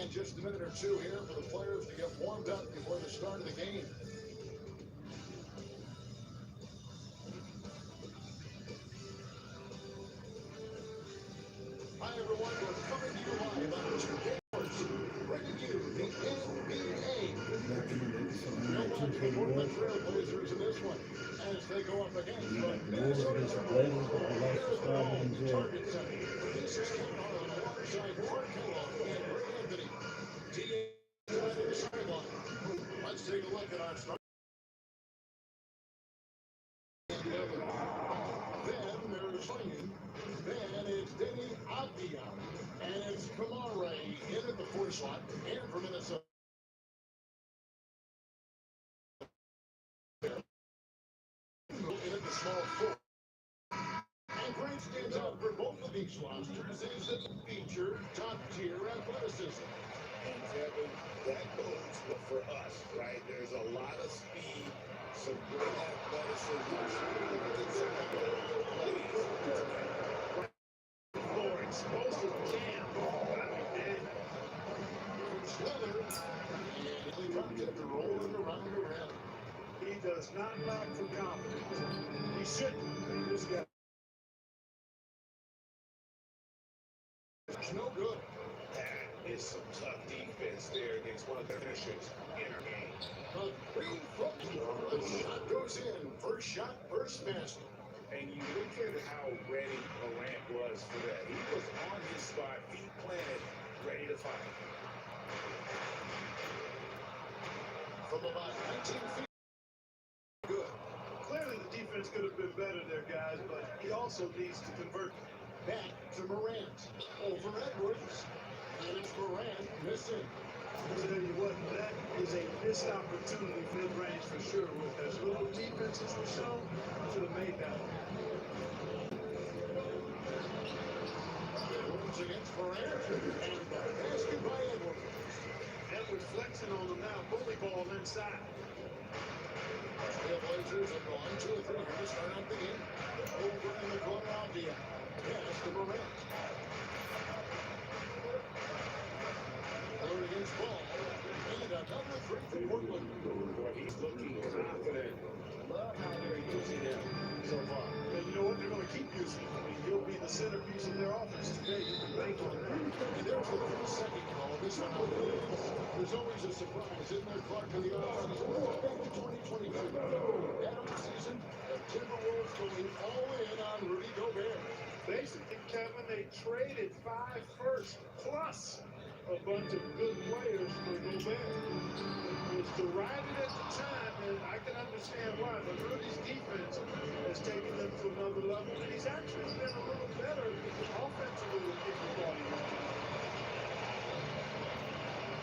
And just a minute or two here for the players to get warmed up before the start of the game. Hi, everyone. We're coming to you live on 2K Sports, bringing you the NBA. The Portland Trail Blazers in this one, as they go up against the Minnesota Timberwolves. Here at the Target Center. This is Kevin Harlan alongside Mark Kellogg and Ray Anthony. TA on the sideline. Let's take a look at our start. Then there's Lane. Then it's Denny Avdia. And it's Kamare in at the 4 slot. And for Minnesota. In at the small 4. And great stands out for both of these rosters is that feature top-tier athleticism. And Kevin, that bodes well for us, right? There's a lot of speed, some great athleticism, More explosive jam. Schiller, and he comes after rolling around the rim. He does not lack for confidence. He shouldn't. This guy. It's no good. that is some tough defense there against one of the finishers in our game. A green foot. The shot goes in. First shot, first basket. And you look at how ready Morant was for that. He was on his spot, feet planted, ready to fight. From about 19 feet. Good. Clearly the defense could have been better there, guys, but he also needs to convert. Back to Morant. Over Edwards. And it's Morant missing. I'll tell you what, that is a missed opportunity mid-range for sure. With as little defense as was shown, should have made that one. Edwards against Morant. And the basket by Edwards. Edwards flexing on him now. Bully ball inside. The Blazers have gone 2 or 3 here to start out the game. Over in the corner, Avdia. Pass to Morant. Miller against Ball. And another 3 for Portland. He's looking confident. Love how they're using him so far. And you know what? They're going to keep using him. I mean, he'll be the centerpiece of their offense today. You can bank on that. And there's the second call. This one out there. There's always a surprise, isn't there, Clark, to the offseason? 2022. That offseason, the Timberwolves going all in on Rudy Gobert. Basically, Kevin, they traded 5 firsts plus a bunch of good players for Gobert. It was derided at the time, and I can understand why, but Rudy's defense has taken them to another level, and he's actually been a little better offensively than people thought he was.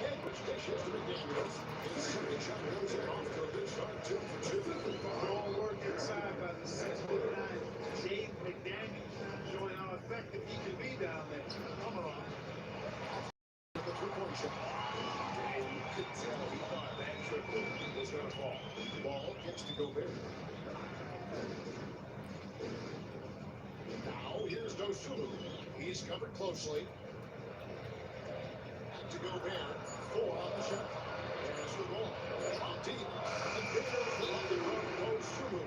Edwards dishes to McDaniels. His second shot goes in off to a good start, 2 for 2. All work inside by the 6'9" Jaden McDaniels, showing how effective he can be down there. Come on. The 3-point shot. And you could tell he thought that triple was going to fall. Ball gets to Gobert. Now, here's Dosunmu. He's covered closely. Back to Gobert. 4 on the shot. There's the ball. Drop deep. And there's the other run. Dosunmu. All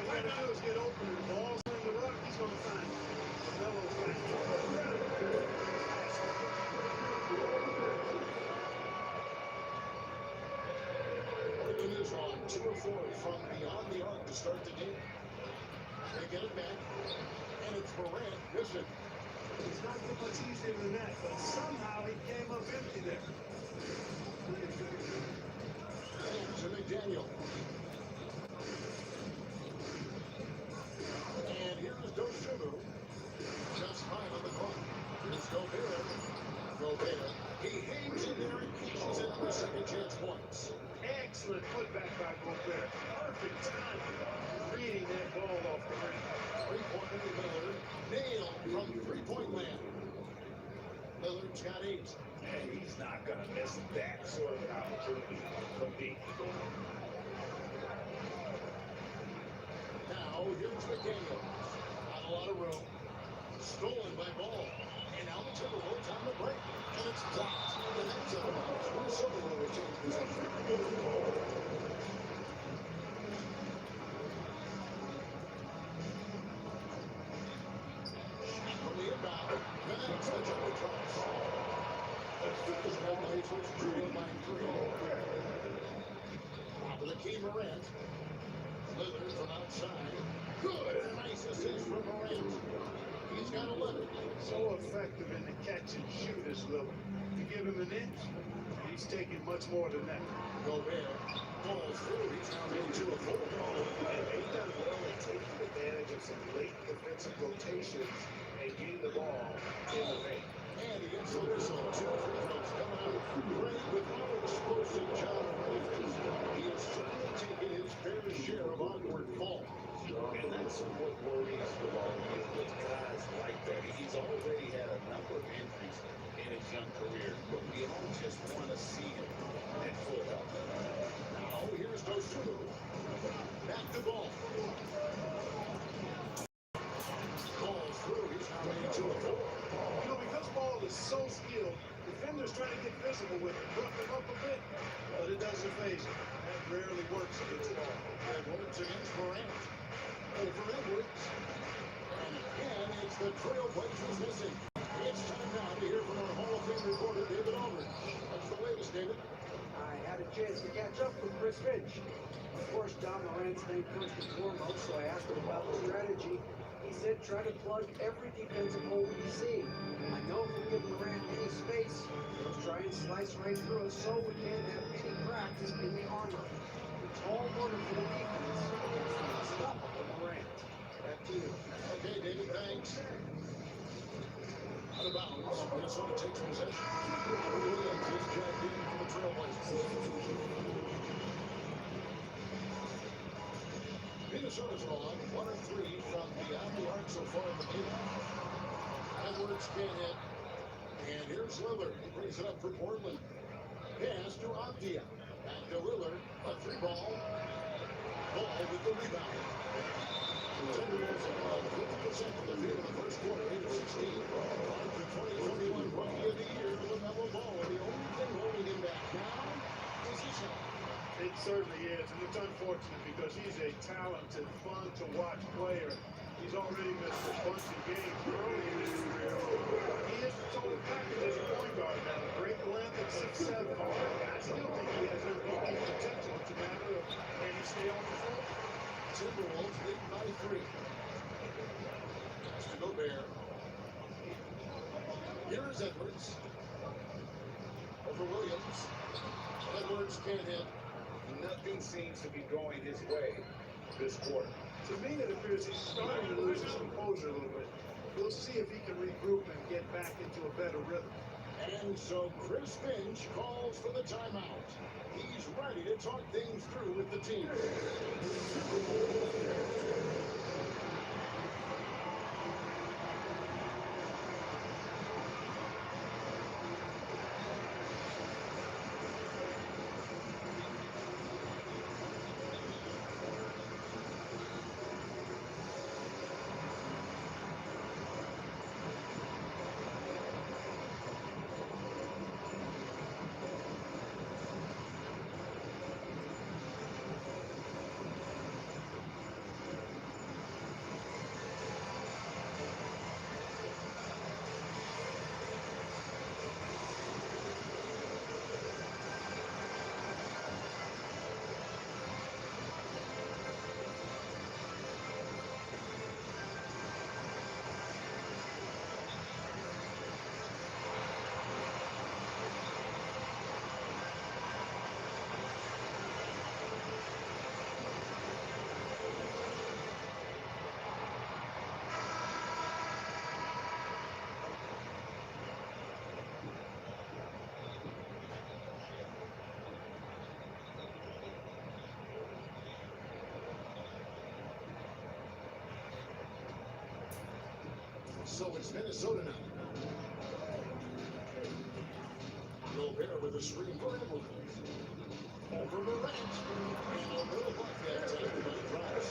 we gotta do is get open and balls in the ruck, he's gonna find it. LaMelo's find it. Portland is on 2 or 4 from beyond the arc to start the game. They get it back. And it's Morant missing. It's not too much easier than that, but somehow he came up empty there. And to McDaniel. And here's Dosunmu. Just 5 on the clock. Here's Gobert. Gobert. He hangs in there and pushes in the second chance points. Excellent putback by Gobert. Perfect time reading that ball off the rim. 3-pointer to Miller. Nailed from 3-point land. Miller's got 8. And he's not going to miss that sort of opportunity from deep. Now, here's McDaniel. Not a lot of room. Stolen by Ball. And now the Timberwolves on the break. And it's blocked. Set the box. Minnesota will retain possession. From the inbound, connects the jumper cross. As Golden Pacers trail by 3. Top of the key, Morant. Lillard from outside. Good. Nice assist from Morant. He's got 11. So effective in the catch and shoot is Lillard. You give him an inch, he's taking much more than that. Gobert falls through. He's now made 2 of 4. And he done well at taking advantage of some late defensive rotations and getting the ball in the paint. And he gets the whistle. 2 free throws coming out. Great with all explosive job of defense. He has certainly taken his fair share of awkward falls. And that's what worries the ball with guys like that. He's already had a number of injuries in his young career, but we all just want to see him at full health. Now here's Dosunmu. Back to ball. Falls through. He's now made 2 of 4. You know, because Ball is so skilled, defenders trying to get visible with him, rough him up a bit, but it doesn't phase him. That rarely works against Ball. Edwards against Morant. Over Edwards. And again, it's the Trailblazers missing. It's time now to hear from our Hall of Fame reporter, David Aldridge. What's the latest, David? I had a chance to catch up with Chris Finch. Of course, John Morant's name first and foremost, so I asked him about the strategy. He said try to plug every defensive hole we see. I know if we give Morant any space, he'll try and slice right through us so we can't have any cracks in the armor. It's all order for the defense against the unstoppable Morant. Back to you. Okay, David, thanks. Out of bounds, Minnesota takes possession. Williams is jacked in for the Trailblazers. Minnesota's on 1 of 3 from beyond the arc so far in the game. Edwards can't hit. And here's Lillard. He brings it up for Portland. Pass to Avdia. Back to Lillard. A 3-ball. Ball with the rebound. Timberwolves are on 50% of the field in the first quarter, 8 of 16. On to 2021 Rookie of the Year, LaMelo Ball. The only thing holding him back now is his health. It certainly is, and it's unfortunate because he's a talented, fun-to-watch player. He's already missed a bunch of games early in his career. He is the total package as a point guard now. Great length at 6'7". I still think he has MVP potential. It's a matter of can he stay on the floor? Timberwolves lead by 3. Pass to Gobert. Here is Edwards. Over Williams. Edwards can't hit. Nothing seems to be going his way this quarter. To me, it appears he's starting to lose his composure a little bit. We'll see if he can regroup and get back into a better rhythm. And so Chris Finch calls for the timeout. He's ready to talk things through with the team. So it's Minnesota now. Gobert with a screen for Edwards. Over Morant. And a little block that time by Price.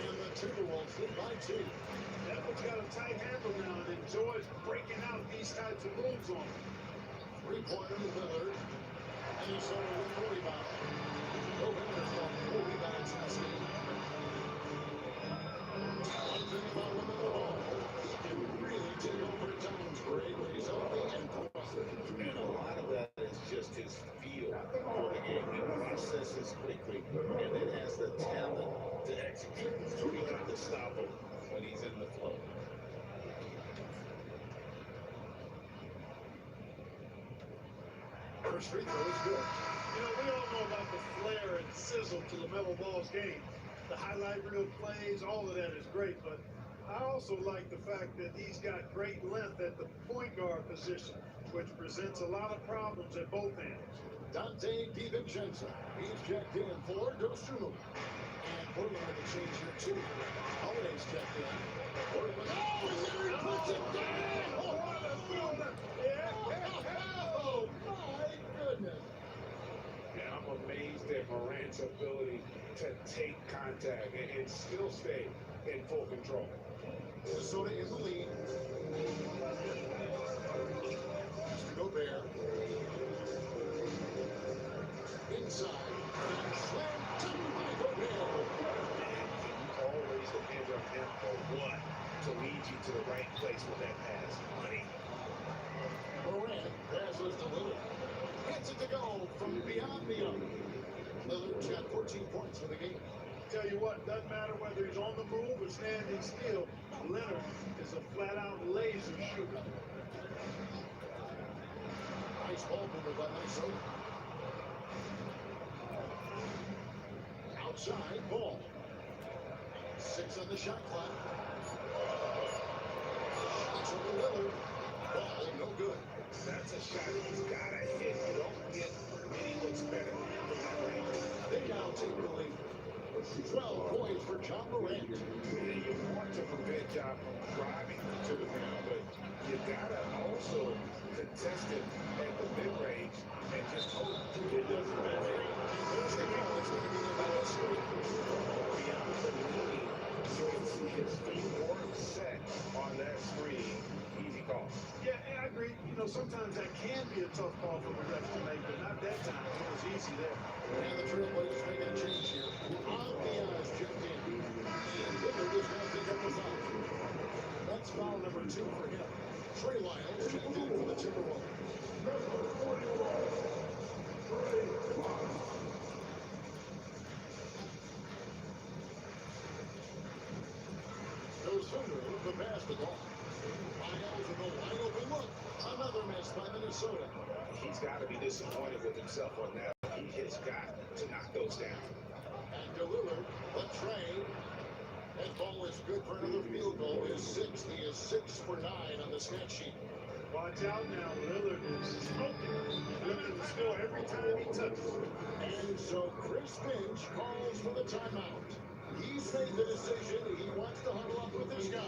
And the Timberwolves lead by 2. Edwards got a tight handle now and enjoys breaking out these types of moves on him. 3 three-pointer to Lillard. Minnesota with the rebound. Gobert from 4 rebounds last game. One thing about him in the ball, he can really take over at times, Greg, when he's healthy and cooperative. And a lot of that is just his feel for the game. He processes quickly and then has the talent to execute. So we have to stop him when he's in the flow. First free throw is good. You know, we all know about the flair and sizzle to LaMelo Ball's game. The highlight reel plays, all of that is great, but I also like the fact that he's got great length at the point guard position, which presents a lot of problems at both ends. Dante DiVincenzo. He's checked in for Dosunmu. And Portland with a change here, too. Holiday's checked in. Portland. Oh, and there he puts it down! Oh, what a fielder! Oh, my goodness. And I'm amazed at Morant's ability to take contact and still stay in full control. Minnesota in the lead. Mr. Gobert. Inside. And slam dunk by Gobert. Always depend on him for what? To lead you to the right place with that pass. Money. Morant passes to Lillard. Gets it to go from beyond the arc. Lillard's got 14 points for the game. Tell you what, doesn't matter whether he's on the move or standing still, Leonard is a flat-out laser shooter. Nice ball movement by Minnesota. Outside ball. 6 on the shot clock. Shots over Lillard. Ball no good. That's a shot he's got to hit. You don't get many looks better from that range. They now take the lead. 12 points for John Morant. You want to prevent John from driving to the rim, but you gotta also contest it at the mid-range and just hope it doesn't matter. There's the ball. It's going to be the last Beyond the knee, so it's his feet more set on that screen. Easy call. Yeah, I agree. You know, sometimes that can be a tough call for the refs to make, but not that time. It was easy there. And the Trailblazers making a change here. Diaz checked in. And Lillard is going to pick up the foul. That's foul number 2 for him. Trey Lyles checked in for the Timberwolves. Goes through the basketball. Lyles with a wide open look. Another miss by Minnesota. He's got to be disappointed with himself on that. He has got to knock those down. And to Lillard, the trade. That ball is good for another field goal. His 6th. He is 6 for 9 on the stat sheet. Watch out now. Lillard is smoking. Looking to score every time he touches. And so Chris Finch calls for the timeout. He's made the decision. He wants to huddle up with his guys.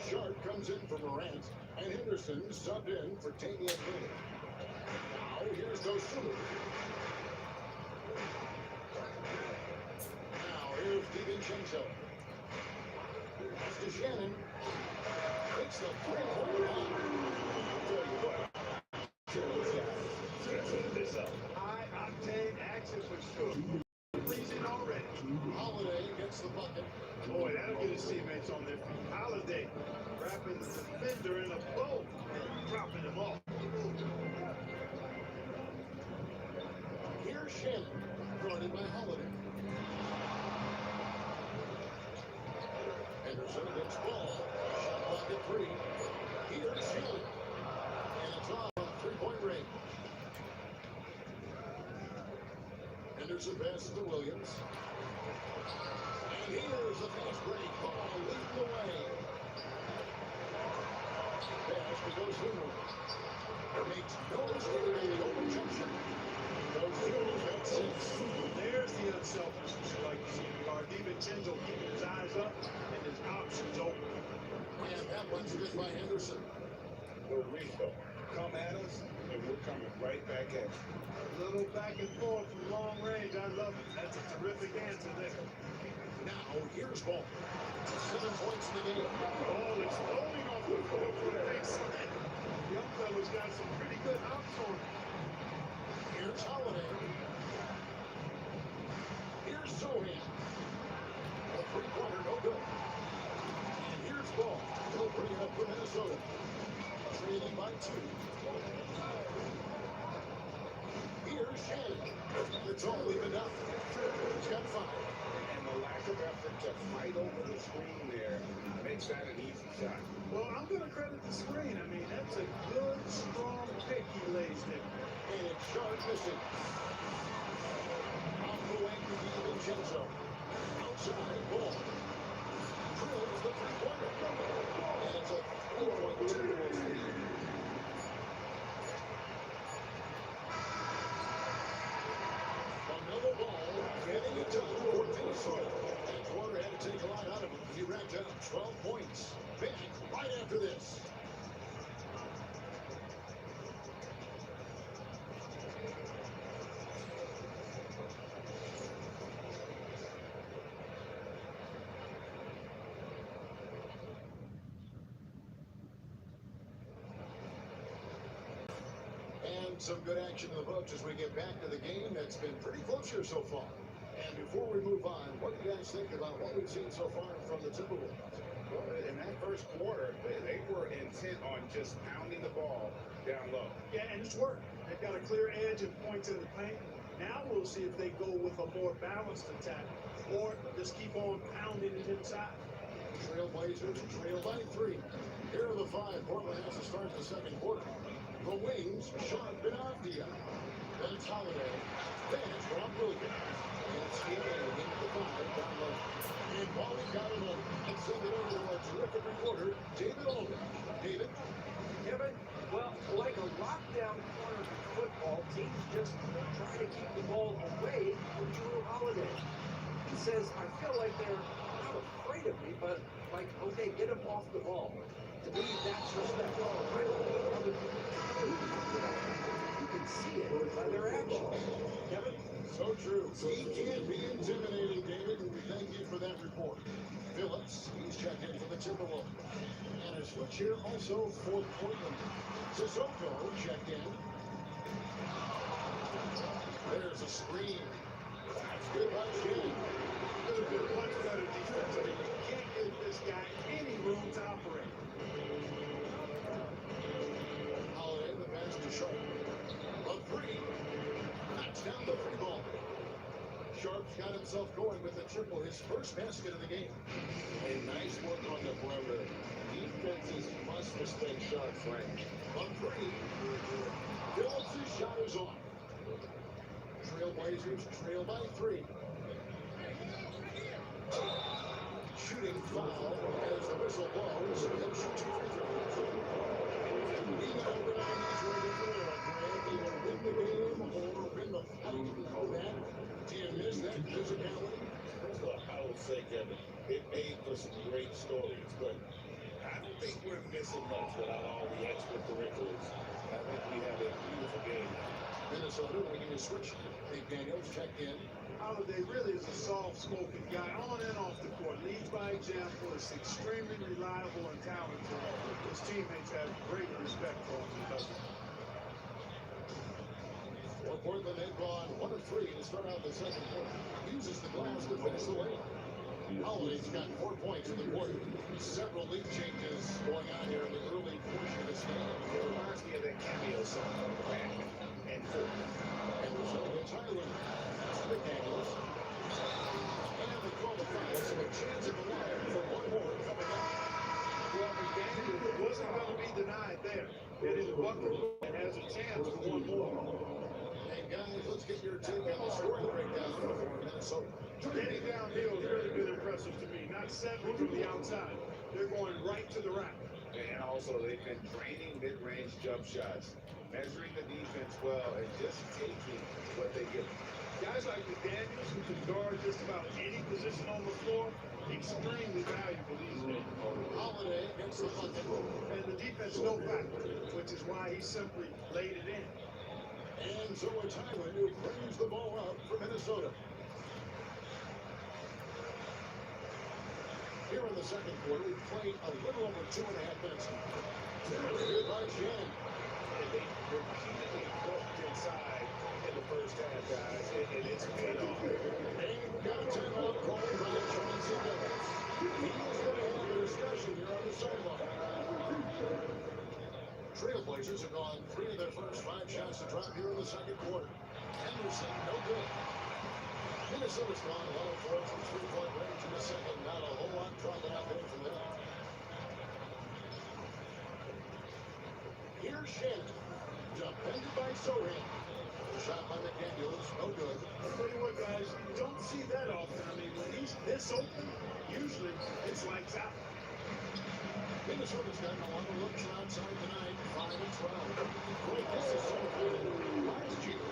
Sharp comes in for Morant, and Henderson subbed in for Damian Lillard. Now here's Dosunmu. Now here's DiVincenzo. That's to Shannon. Takes the three-point line. I'll tell you what. This up. High-octane action for sure. Freezing already. Holiday gets the bucket. Boy, that'll get his teammates on their feet. Holiday wrapping the defender in a Here's Shannon, guarded by Holiday. Henderson against Ball. Shot clock at 3. Here's Shannon. And it's off on three-point range. Henderson passes to Williams. And here's the fast break. Ball leading the way. Pass to Dosunmu. Makes no mistake in the open jump shot. Dosunmu's got 6. There's the unselfishness you like to see in the guard. DiVincenzo keeping his eyes up and his options open. And that one's good by Henderson. No refill. Come at us, and we're coming right back at you. A little back and forth from long range. I love it. That's a terrific answer there. Now, here's Ball. 7 points in the game. Ball exploding off the floor for a big slam. Young fella's got some pretty good hops on him. Here's Holiday. Here's Sohan. A three-pointer, no good. And here's Ball. He'll bring it up for Minnesota. Trailing by 2. Here's Shannon. It's all even up. He's got 5. And the lack of effort to fight over the screen there makes that an easy shot. Well, I'm going to credit the screen. I mean, that's a good, strong pick he lays there. And it's Sharp missing. Off the wing to DiVincenzo. Outside Ball. Drills the three-pointer. And it's a 4-2 lead. Another Ball getting it to Minnesota. And Porter had to take a lot out of him. He racked up 12 points. Back right after this. And some good action in the books as we get back to the game that's been pretty close here so far. And before we move on, what do you guys think about what we've seen so far from the Timberwolves? Well, in that first quarter, they were intent on just pounding the ball down low. Yeah, and it's worked. They've got a clear edge and points in the paint. Now we'll see if they go with a more balanced attack or just keep on pounding it inside. Trailblazers trail by 3. Here are the 5 Portland has to start the second quarter. The wings, Sharp and Avdia. Then it's Holiday. Then it's Rob Williams. And it's Shannon into the 5 down low. And Wally got it over. And send it over to our terrific reporter, David Olden. David? Kevin, well, like a lockdown corner of football, teams just try to keep the ball away from Drew Holiday. He says, I feel like they're not afraid of me, but like, okay, get him off the ball. To me, that's respect. I don't need other people to do it. You can see it by their actions. Kevin? So true. He can't be intimidating, David, and we thank you for that report. Phillips, he's checked in for the Timberwolves. And a switch here also for Portland. Sissoko checked in. There's a screen. That's good by Shannon. Could have been much better defense. I mean, you can't give this guy any room to operate. Holiday, the pass to Sharp. A 3. Knocks down the free ball. Sharp's got himself going with the triple, his first basket of the game. And nice work on the perimeter. Defenses must respect Sharp's range. A 3. Phillips' shot is off. Trailblazers trail by 3. Shooting foul as the whistle blows. He'll shoot 2 free throws. He got over 9 he's ready for it. Either win the game or win the fight. Oh, man. Do you miss that physicality? Well, I would say, Kevin, it made for some great stories, but I don't think we're missing much without all the extracurriculars. I think we have a beautiful game now. Minnesota winning a switch. McDaniels checked in. Holiday really is a soft-spoken guy on and off the court. Leads by example, is extremely reliable and talented. His teammates have great respect for him because of it. For Portland, they've gone 1 of 3 to start out the second quarter. Uses the glass to finish the layup. Holiday's got 4 points in the quarter. Several league changes going on here in the early portion of this game. It reminds me of that cameo song from Batman and Ford. Henderson against Highland. And if Butler has a chance for one more. And guys, let's get your take on the scoring breakdown for Minnesota. Getting downhill has really been impressive to me. Not settling from the outside. They're going right to the rack. And also, they've been draining mid-range jump shots, measuring the defense well, and just taking what they give. Guys like McDaniels, who can guard just about any position on the floor, extremely valuable these days. Holiday gets the bucket. And the defense no factor, which is why he simply laid it in. And Zoe Tyler, who brings the ball up for Minnesota. Here in the second quarter, we played a little over 2.5 minutes. Good by Shannon. And they repeatedly booked inside in the first half, guys, and it's paid off. And we got a timeout called by Chauncey Billups. He's going to have a discussion here on the sideline. Trailblazers have gone 3 of their first 5 shots to drop here in the second quarter. Henderson, no good. Minnesota's gone 1 of 4 from 3-point range in the second. Not a whole lot dropping out there from there. Here's Shannon. Defended by Sohan. Shot by McDaniels, no good. I'll tell you what, guys, you don't see that often. I mean, when he's this open, usually it's lights out. Minnesota's gotten a lot of looks outside tonight, 5 and 12. Boy, this is so good. Last year,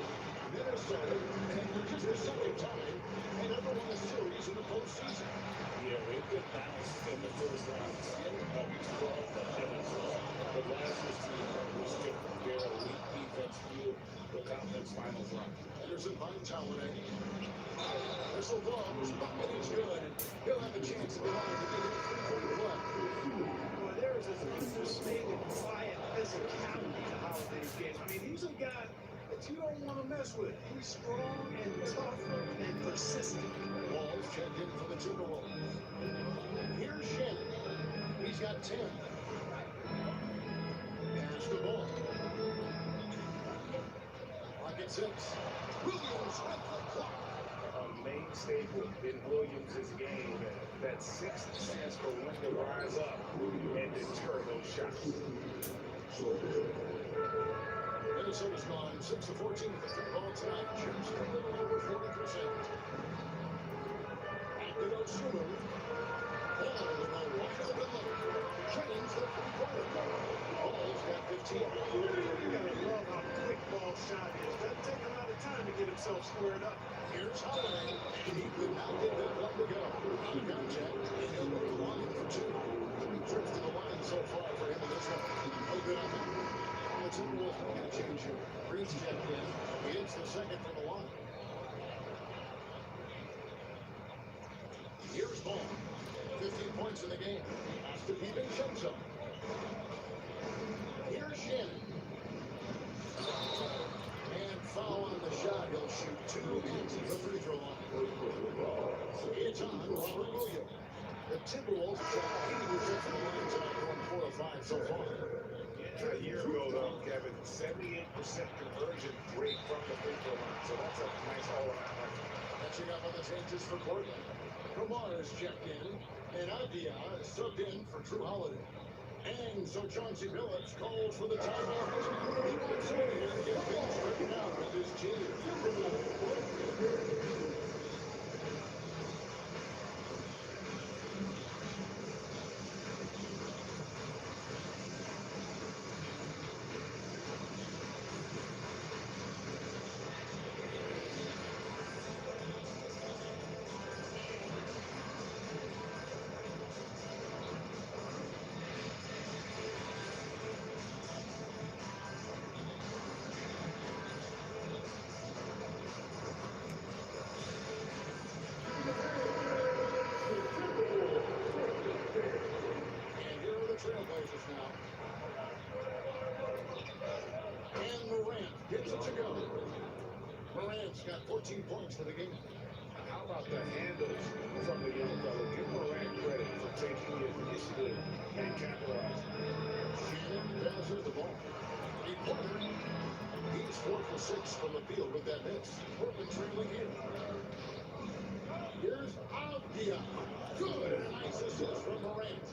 Minnesota, and for just the second time, they never won a series in the postseason. Yeah, they've been bounced in the first round. 10 of 12 that Minnesota. The Blazers team was still their elite defense fueled the conference finals run. Henderson finds Holiday. Whistle blows, bucket is good, and he'll have a chance at the line to get it 3-quarter play. Well, there is this understated, quiet physicality to Holiday's game. I mean, he's a guy that you don't want to mess with. He's strong and tough and persistent. Walls checked in for the Timberwolves. Here's Shannon. He's got 10. There's the ball. Clock at 6. Williams at the clock. A main staple in Williams' game, that sixth chance for when to rise up and deter those shots. Minnesota's gone 6 of 14 with the 3-ball tonight. Just a little over 40%. Acted on Sumo. Ball with a wide open look. Jennings the 3-pointer. Ball's got 15. You gotta love how quick ball shot is. Doesn't take a lot of time to get himself squared up. Here's Holiday, and he could not get that one to go. Out of contact, and he'll move the line for 2. 3 trips to the line so far for him in this one. No good on him. The Timberwolves will get a change here. Green's checked in. He hits the second from the line. Here's Ball. 15 points in the game. Has to be Vincenzo. Here's Shannon. And foul on the shot. He'll shoot 2 into the free throw line. It's on Robert Williams. The Timberwolves have shot 80% from the line tonight, going 4 of 5 so far. A year ago, though, Kevin, 78% conversion rate from the free throw line, so that's a nice all-around effort. Catching up on the changes for Portland. Kumar is checked in, and Adia is subbed in for Drew Holiday. And so Chauncey Billups calls for the timeout. He wants in here to get things straightened out with his team. Trailblazers now. And Morant gets it to go. Morant's got 14 points for the game. How about the handles from the young fellow? Give Morant credit for taking the initiative and capitalizing. Shannon passes the ball. A Porter. He's 4 for 6 from the field with that miss. Portland trailing here. Here's Abdia. Good. Nice assist from Morant.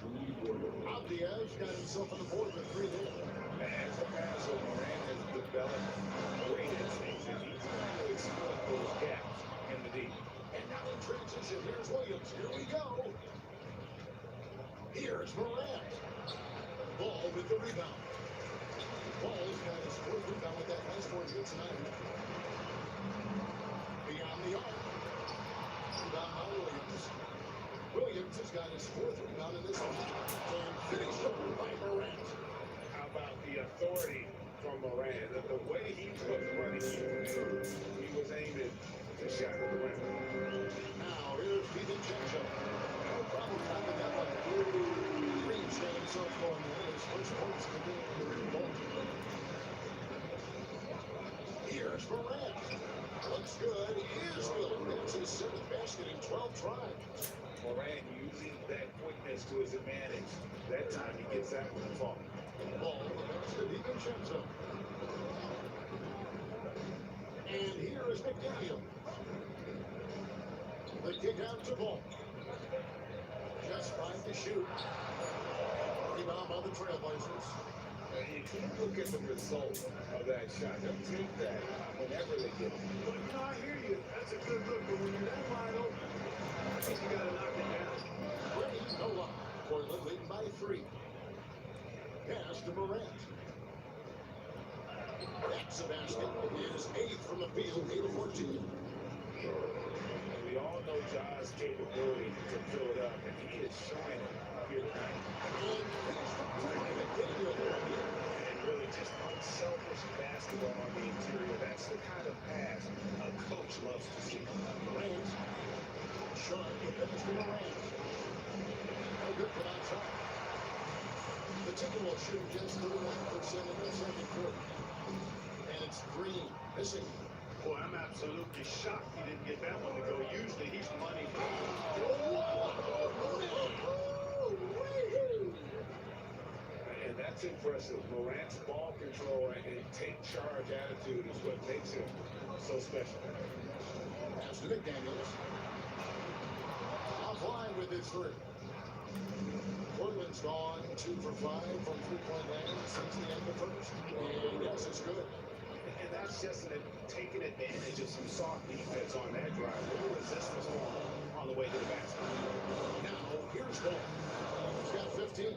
Abdia's got himself on the board with 3 there. As a passer, Morant has developed great instincts, and he's trying to exploit those gaps in the deep. And now in transition, here's Williams. Here we go. Here's Morant. Ball with the rebound. Ball's got his 4th rebound with that nice board here tonight. Beyond the arc. Rebound by Williams. Williams has got his 4th rebound in this one. And finished over by Morant. How about the authority from Morant? The way he was running, he was aiming the shot at the rim. Now here's DiVincenzo. No problem finding that one. Reeves got himself going there. His first points of the game in the ball. Here's Morant. Looks good. Here's Miller. That's his 7th basket in 12 tries. Morant using that quickness to his advantage. That time he gets that one fall. Ball to DiVincenzo. And here is McDaniel. The kick out to Ball. Just 5 to shoot. Rebound by the Trailblazers. You can't look at the result of that shot. They'll take that whenever they get it. But you know, I hear you. That's a good look. But when you're that wide open, I think you got to knock it down. Ready, no luck. Portland leading by 3. Pass to Morant. That's a basket. His 8th from the field, 8 of 14. And we all know Ja's capability to fill it up, and he is showing it here tonight. And finished up by McDaniel there again. And really just unselfish basketball on the interior. That's the kind of pass a coach loves to see. Morant. Sharp with pass to Morant. No good from outside. The Timberwolves shooting just 39% in the 2nd quarter. And it's Green missing. Boy, I'm absolutely shocked he didn't get that one to go. Usually he's money. And that's impressive. Morant's ball control and take charge attitude is what makes him so special. Pass to McDaniels. Offline with his 3. Portland's gone 2 for 5 from 3-point land since the end of the 1st. And yes, it's good. And that's just taking advantage of some soft defense on that drive. Little resistance on the way to the basket. Now, here's Ball. He's got 15.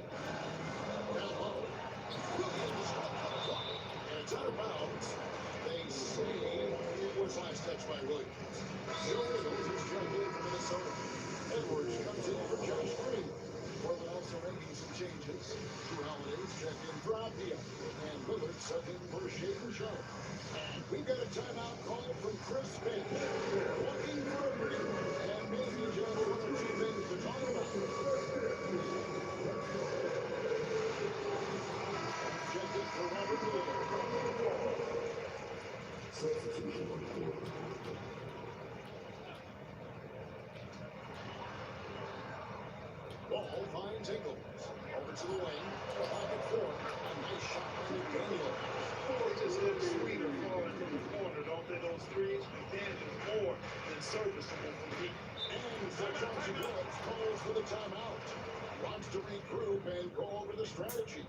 Down low. Williams. And it's out of bounds. They say it was last touched by Williams. Bill Wiggles is checked in for Minnesota. Edwards comes in for Josh Green. Portland also making some changes. Drew Holiday's checked in for Abdia. And Lillard subbed in for Shaden Sharp. And we've got a timeout call from Chris Finch. Looking for a break. And maybe just 1 or 2 things to talk about. Checked in for Robert Lillard. Ball finds Ingles. Over to the wing. Pocket 4. A nice shot by McDaniel. Boy, it just looks sweeter falling from the corner, don't they? Those threes, McDaniel more than serviceable from deep. And Phil Johnson Phillips calls for the timeout. Wants to regroup and go over the strategy.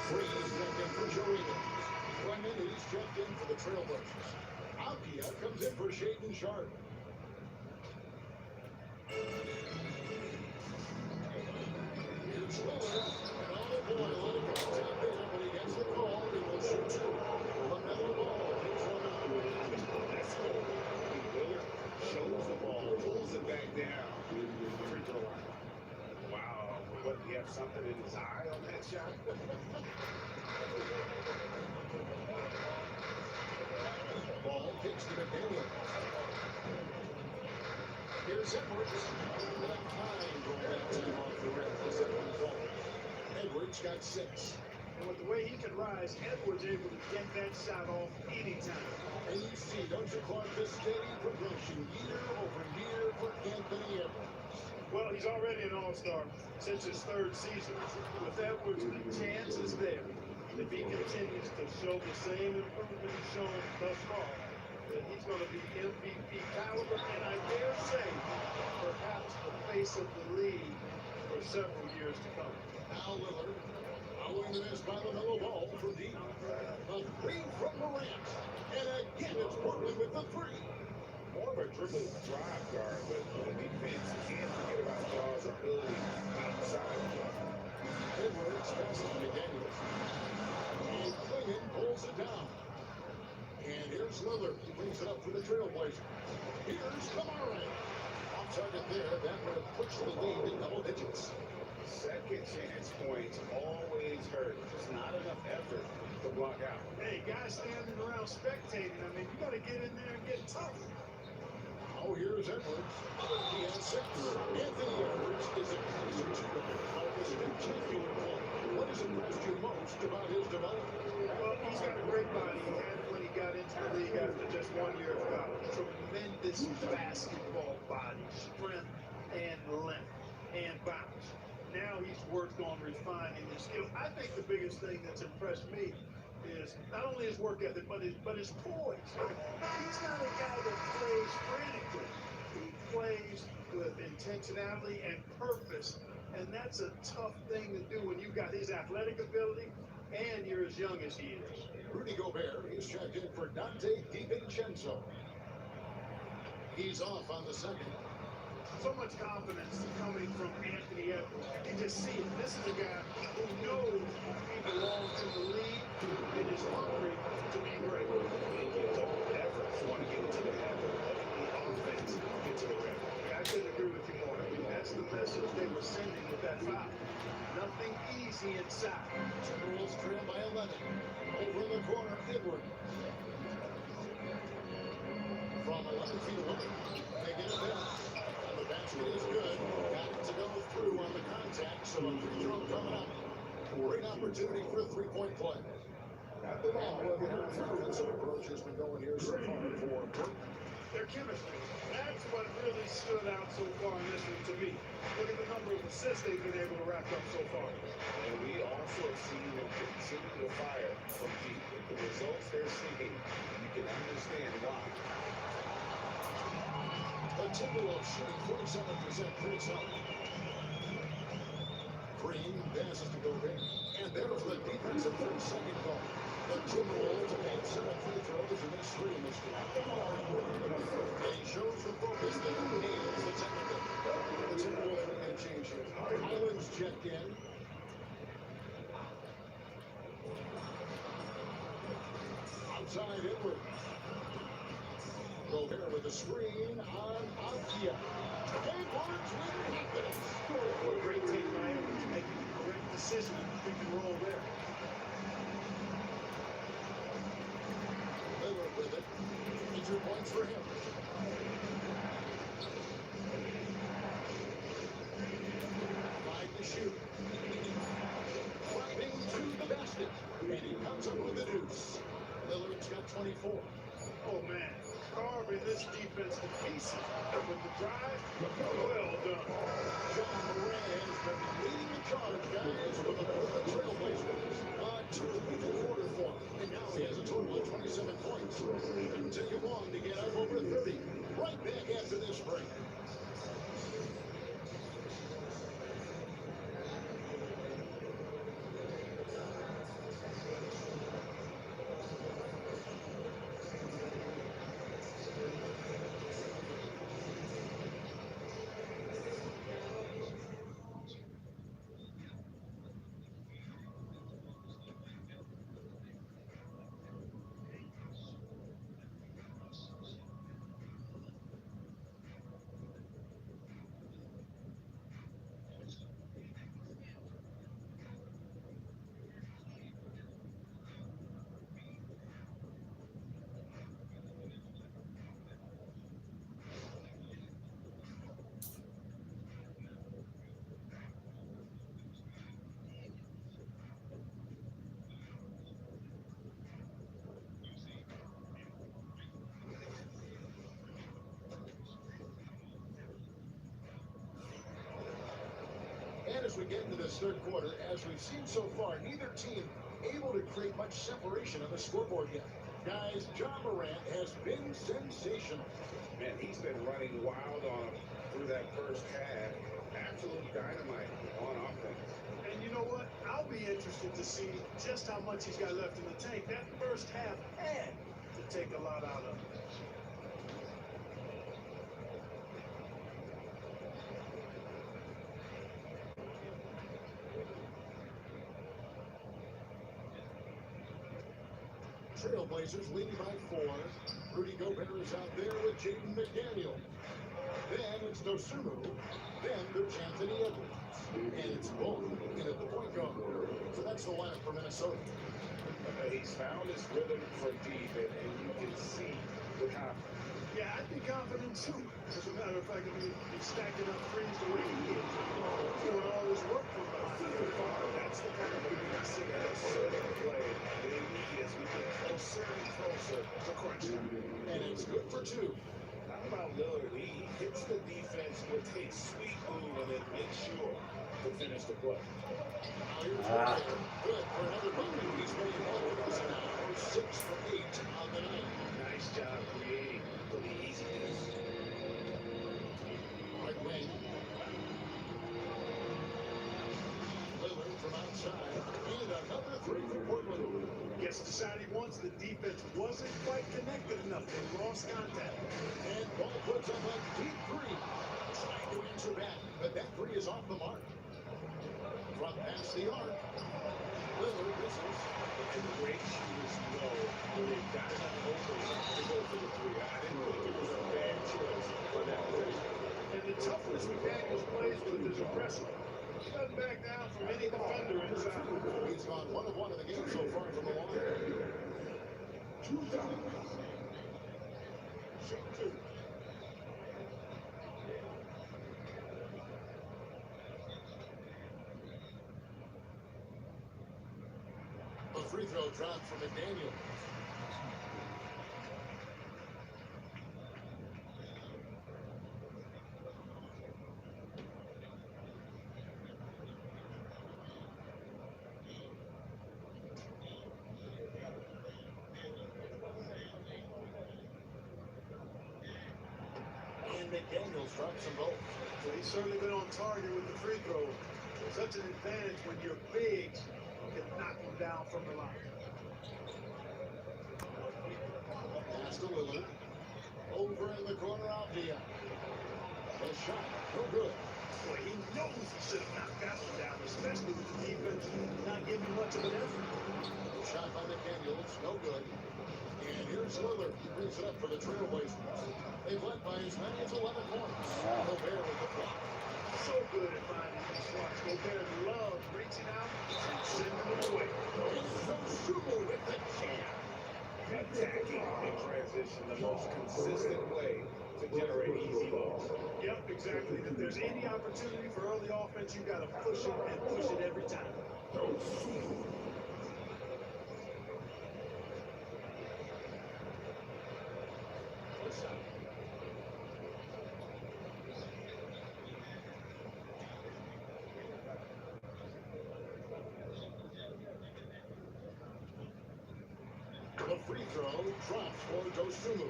Freeze checked in for Joe Ingles. Clementi's checked in for the Trailblazers. Abdia comes in for Shaden Sharp. Here's Lillard. And oh boy, let it go tap in, but he gets the call. He will shoot 2. LaMelo Ball takes 1 out. That's cool. Lillard shows the ball, pulls it back down. Free throw line. Wow. What, he have something in his eye on that shot? Ball kicks to McDaniel. Here's Edwards. With a fine goal that time off the rim. This Edwards ball. Edwards got 6. And with the way he can rise, Edwards able to get that shot off anytime. And you see, don't you, Clark, the steady progression year over year for Anthony Edwards. Well, he's already an all-star since his third season. With Edwards, the chance is there. If he continues to show the same improvement he's shown thus far, that he's going to be MVP caliber, and I dare say, perhaps the face of the league for several years to come. Now Lillard, following the miss by LaMelo Ball from deep. A three from Morant. And again, it's Portland with the three. More of a dribble drive guard, but the defense can't forget about Shaw's ability outside the line. Edwards passes to McDaniels. And Clingan pulls it down. And here's Lillard. He brings it up for the Trailblazers. Here's Kamara. Off target there. That would have pushed the lead in double digits. Second chance points always hurt. Just not enough effort to block out. Hey, guys standing around spectating, I mean, you got to get in there and get tough. Oh, here's Edwards. He has six. Anthony Edwards is a constant shooter. This new champion player. What has impressed you most about his development? Well, he's got a great body. He had it when he got into the league after just 1 year of college. Tremendous basketball body, strength and length and bounce. Now he's worked on refining his skill. I think the biggest thing that's impressed me is not only his work ethic, but his poise. He's not a guy that plays frantically. He plays with intentionality and purpose, and that's a tough thing to do when you've got his athletic ability and you're as young as he is. Rudy Gobert is checked in for Dante DiVincenzo. He's off on the second. So much confidence coming from Anthony Edwards. You can just see it. This is a guy who knows he belongs in the league and is hungry to be great. He don't ever want to get into the habit of letting the offense get to the rim. I couldn't agree with you more. I mean, that's the message they were sending with that foul. Nothing easy inside. Timberwolves trail by 11. Over in the corner, Edwards. From 11 feet away, they get it down. And the basket is good. Got it to go through on the contact, so a free throw coming up. Great opportunity for a three-point play. At the ball, their offensive approach has been going here so far for Portland. Their chemistry. That's what really stood out so far in this one to me. Look at the number of assists they've been able to rack up so far. And we also have seen them continue to fire from deep. With the results they're seeking, you can understand why. The Timberwolves shooting 47% pretty solid. Green passes to Gobert. And there's the defensive 30-second call. The Timberwolves have 7 free throws in this three in this game. And he shows the focus that he needs the technical. The Timberwolves are going to change here. Highlands checked in. Outside Edwards. Gobert with a screen on Avdia. Edwards with confidence. What a great take by Edwards, making the correct decision in the pick and roll there. Lillard with it. 2 points for him. Five to shoot. Driving to the basket. And he comes up with the deuce. Lillard's got 24. Oh, man. Carving this defense to pieces. With the drive, well done. John Moran has been leading the charge, guys, for the Portland Trailblazers. Terrific quarter for him. And now he has a total of 27 points. It didn't take him long to get up over 30. Right back after this break. as we get into this third quarter, as we've seen so far, neither team able to create much separation on the scoreboard yet. Guys, John Morant has been sensational. Man, he's been running wild on him through that first half. Absolute dynamite on offense. And you know what? I'll be interested to see just how much he's got left in the tank. That first half had to take a lot out of him. Trailblazers leading by 4. Rudy Gobert is out there with Jaden McDaniel. Then it's Dosunmu. Then there's Anthony Edwards. And it's Bull in at the point guard. So that's the lineup for Minnesota. He's found his rhythm for deep, and you can see the confidence. Yeah, I'd be confident too. As a matter of fact, I mean, he's stacking up threes the way he is. Doing all his work from behind the bar. That's the kind of aggressive and assertive play they need as we get closer and closer to crunch time. And it's good for 2. How about Lillard? He hits the defense with a sweet move and then makes sure to finish the play. Now here's Gobert. Good for another bucket. He's making all of us now. 6 for 8 on the night. Nice job creating for the easiness. Right wing. Lillard from outside. And another 3 for Portland. Gets decided once the defense wasn't quite connected enough. They lost contact. And Ball puts up a deep 3. Trying to answer back, but that 3 is off the mark. From past the arc. Lillard misses. And great shooters know when they've got enough openings to go for the 3. I didn't think it was a bad choice for that position. And the toughness McDaniels plays with is impressive. He doesn't back down from any defender inside. He's gone 1 of 1 in the game so far from the line. 2 fouls. Shoot 2. A free throw dropped from McDaniel. And McDaniels drops them both. So he's certainly been on target with the free throw. Such an advantage when your bigs can knock him down from the line. Pass to Lillard. Over in the corner, Avdia. A shot, no good. Boy, he knows he should have knocked that one down, especially with the defense not giving much of an effort. Shot by McDaniels, no good. And here's Lillard. He brings it up for the Trailblazers. They've led by as many as 11 points. Gobert with the block. So good at finding these spots. Gobert loves reaching out and sending them away. It's Dosunmu with the jam. Attacking in transition, the most consistent way to generate easy looks. Yep, exactly. If there's any opportunity for early offense, you got to push it and push it every time. The free throw drops for Dosunmu.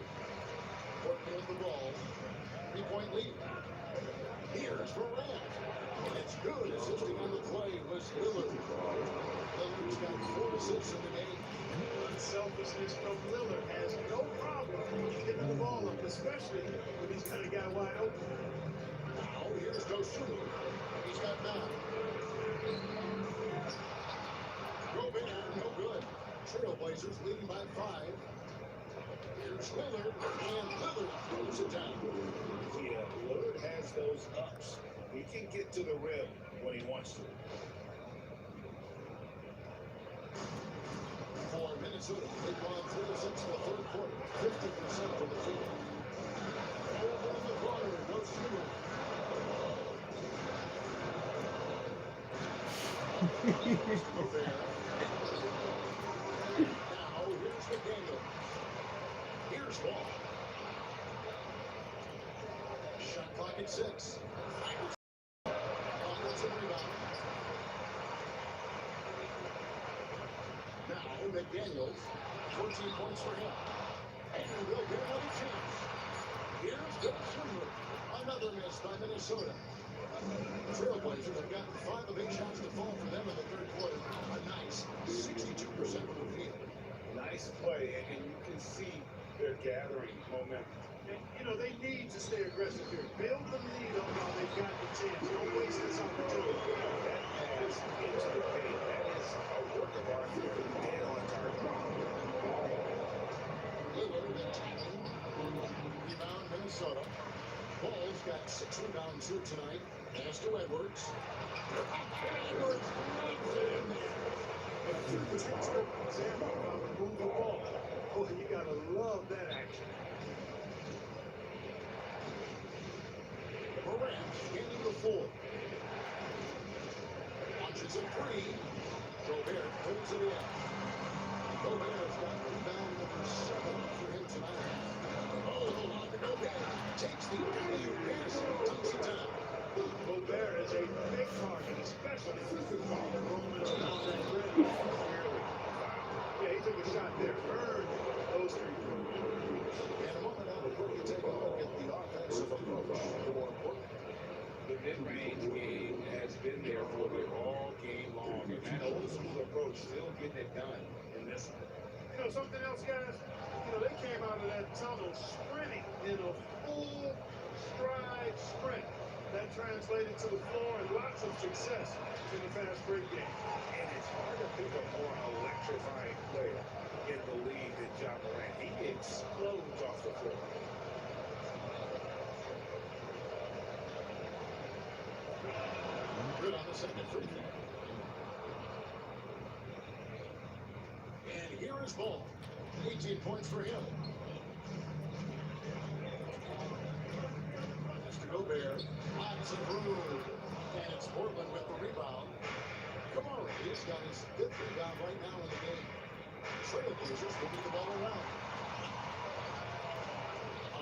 Portland with the ball. 3-point lead. Here's Morant. And it's good. Assisting on the play was Lillard. Lillard's got 4 assists in the game. Unselfishness from Lillard has no problem getting the ball up, especially when he's kind of got wide open. Now here's Dosunmu. He's got 9. Gobert, no good. Trailblazers leading by 5. Here's Lillard, and Lillard throws it down. Yeah, Lillard has those ups. He can get to the rim when he wants to. For Minnesota, they've gone 3 of 6 in the third quarter, 50% from the field. Over in the corner, Dosunmu. Gobert. Now here's McDaniel. Here's Wall. Shot clock at 6. Offensive rebound. McDaniels. 14 points for him. And they'll get another chance. Here's Bill Schindler. Another miss by Minnesota. Trailblazers have gotten 5 of 8 shots to fall for them in the third quarter. A nice 62% from the field. Nice play, and you can see they're gathering momentum. And, you know, they need to stay aggressive here. Build the lead on while they've got the chance. Don't waste this opportunity. That pass into the paint, that is a work of art. Dead on target. Lillard attacking. Rebound Minnesota. Ball's got 6 rebounds here tonight. Pass to Edwards. Edwards makes it in there. Textbook example of how to move the ball. Boy, you gotta love that action. Morant into the 4. Launches a 3. Gobert pulls it in. Gobert's got rebound number 7 for him tonight. Oh, on to Gobert. Takes the alley-oop pass and dunks it down. Gobert is a big target, especially when Roman's on that rim. Yeah, he took a shot there. Earned those 3 points. And a moment out before you take a look at the offensive approach for Portland. The mid-range game has been there for them all game long, and that old school approach still getting it done in this one. You know, something else, guys? You know, they came out of that tunnel sprinting in a full stride sprint. That translated to the floor and lots of success in the fast break game. And it's hard to pick a more electrifying player in the league than Ja Morant. He explodes off the floor. Good on the second free throw. And here is Ball. 18 points for him. Mr. Gobert, lots of room. And it's Portland with the rebound. Kamara, he's got his 5th rebound right now in the game. Trailblazers moving the ball around.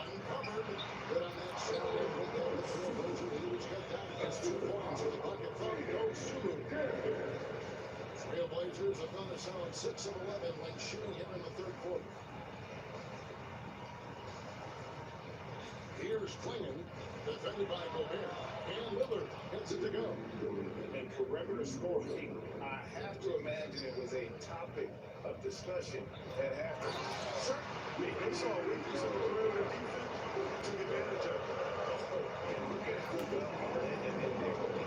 Uncovered. Good on that shot. And with that, the Trailblazer leaders cut down against 2 points in the bucket from Dosunmu. Trailblazers have gone a solid 6 of 11 when shooting here in the third quarter. Here's Klingon, defended by Gobert, and Lillard gets it to go. And perimeter scoring, I have to imagine it was a topic of discussion at halftime. Certainly, they saw a weakness in the perimeter defense, took advantage of it. And look at how well Harden and then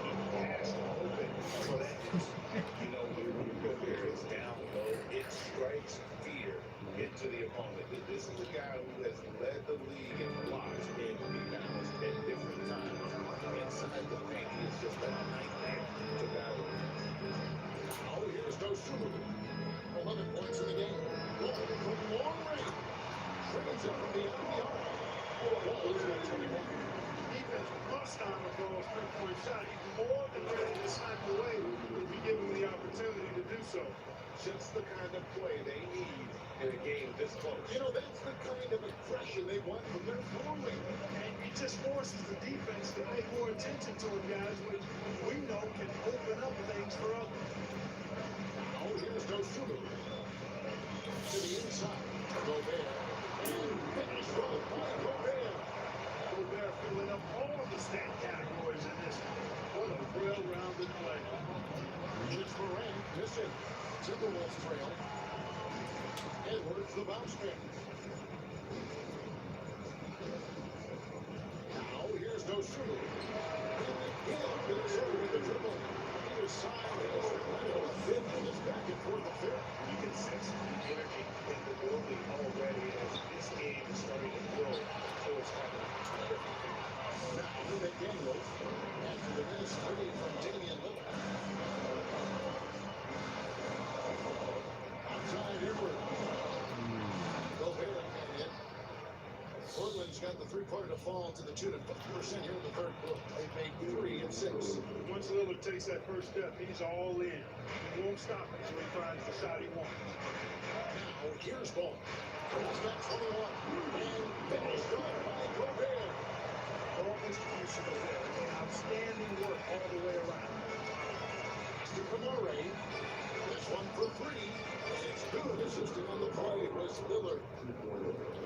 he passed open. So that is, you know, when Gobert is down low, it strikes fear into the opponent. This is a guy who has led the league in blocks and rebounds at different times. Inside the paint, he is just a nightmare to battle. Now here's Dosunmu. 11 points in the game. Ball from long range. Trains it from the end of the arc. Ball is at 21. Defense must honor Ball's 3-point shot. He's more than ready to snipe away if you give him the opportunity to do so. Just the kind of play they need in a game this close. You know, that's the kind of aggression they want from their forward. And it just forces the defense to pay more attention to him, guys, which we know can open up things for others. Now here's Dosunmu. To the inside. Gobert. And finished off by Gobert. Gobert filling up all of the stat categories in this one. What a well-rounded play. It's Morant missing. Timberwolves trail. Edwards the bounce man. Now here's Dosunmu. Minnesota with the dribble. Either side is Leonard fifth and is back and forth the fifth. You can sense the energy in the building already as this game is starting to build towards having Now to McDaniels after the miss 3 from Damian Lillard. Outside Edwards. Gobert and in. Portland's got the three-pointer to fall to the tune of 50% here in the third quarter. They've made 3 of 6. Once Lillard takes that first step, he's all in. He won't stop until he finds the shot he wants. Now here's Ball. He's got 21. And finished off by Gobert. Ball distribution over there. Outstanding work all the way around. To Kamara. This one for three. It's good. Assisting on the play was Lillard.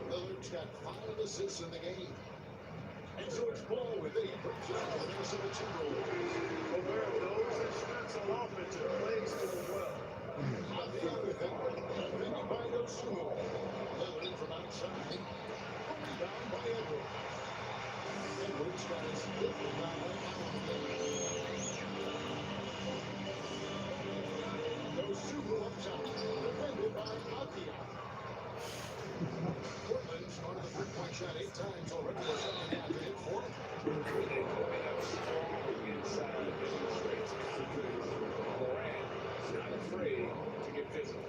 Lillard's got 5 assists in the game. And so it's ball with 8 for the Minnesota Timberwolves. Well, those instrumental offensive plays to him well. On the other thing, defended by Dosunmu. Lillard from outside. A rebound by Edwards. Edwards got his 5th rebound right now in the game. Dosunmu up top. Defended by Atia. Portland's gone to the three-point shot 8 times already. The second half to hit 4. They coming up strong inside the demonstrates Morant is not afraid to get physical.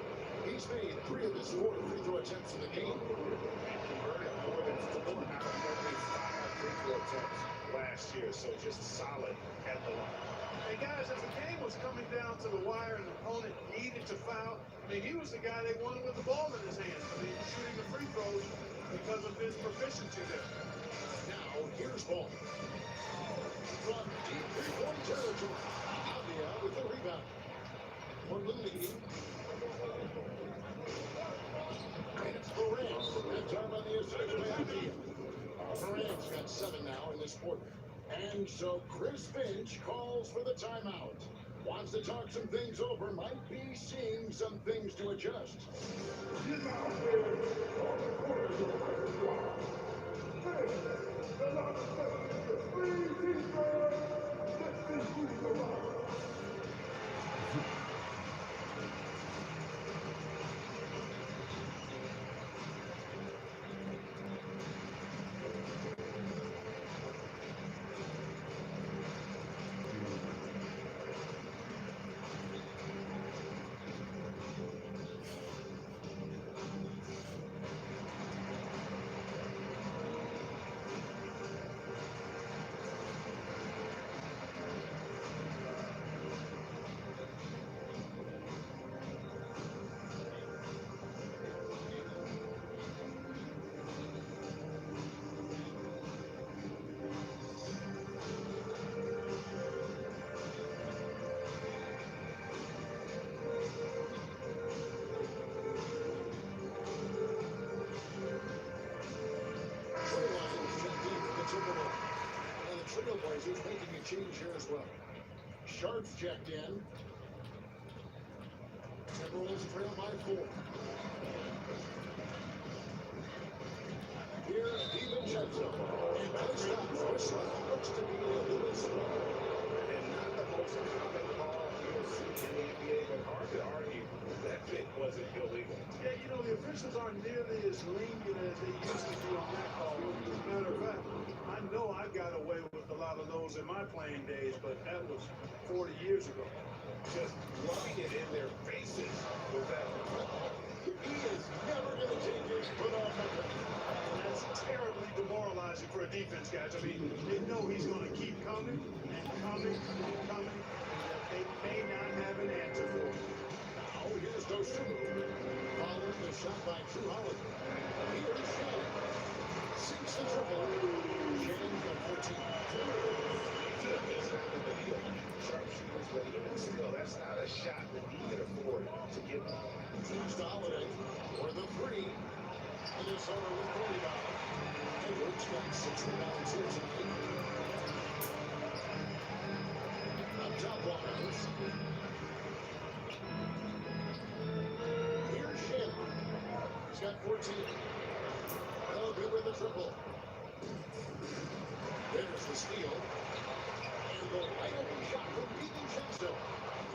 He's made 3 of his 4 free throw attempts in the game. Converted more than 4 out of every 5 free throw attempts last year, so just solid at the line. Hey guys, as the game was coming down to the wire and the opponent needed to foul, I mean, he was the guy they wanted with the ball in his hands. I mean, shooting the free throws because of his proficiency there. Now, here's ball. From deep three-point territory. Avdia with the rebound. Portland leading. And it's Morant. That time on the assist by Avdia. Morant's got 7 now in this quarter. And so Chris Finch calls for the timeout. Wants to talk some things over. Might be seeing some things to adjust. And the Trailblazers making a change here as well. Sharps checked in. Timberwolves trail by 4. Here, DiVincenzo. And Kristaps Whistler looks to be a little slow. And not the most common call you'll see in the NBA, but hard to argue that fit wasn't illegal. Yeah, you know, the officials aren't nearly as lenient as they used to be on that call. As a matter of fact, I know I got away with a lot of those in my playing days, but that was 40 years ago. Just rubbing it in their faces with that. He is never going to take his foot off the gas. And that's terribly demoralizing for a defense, guys. I mean, they know he's going to keep coming and coming and coming, and they may not have an answer for him. Now, here's Dosunmu. Following the shot by Drew Holiday. Here's Shannon. Sinks the triple. Shannon's got 14. Sharpshooters, but even still, that's not a shot that he can afford to give up. Here's to Holiday for the 3. Minnesota with the rebound. Edwards got 6 rebounds here tonight. Up top, Waters. Here's Shannon. He's got 14. Well, good with the triple. There's the steal. And the wide open shot from DiVincenzo.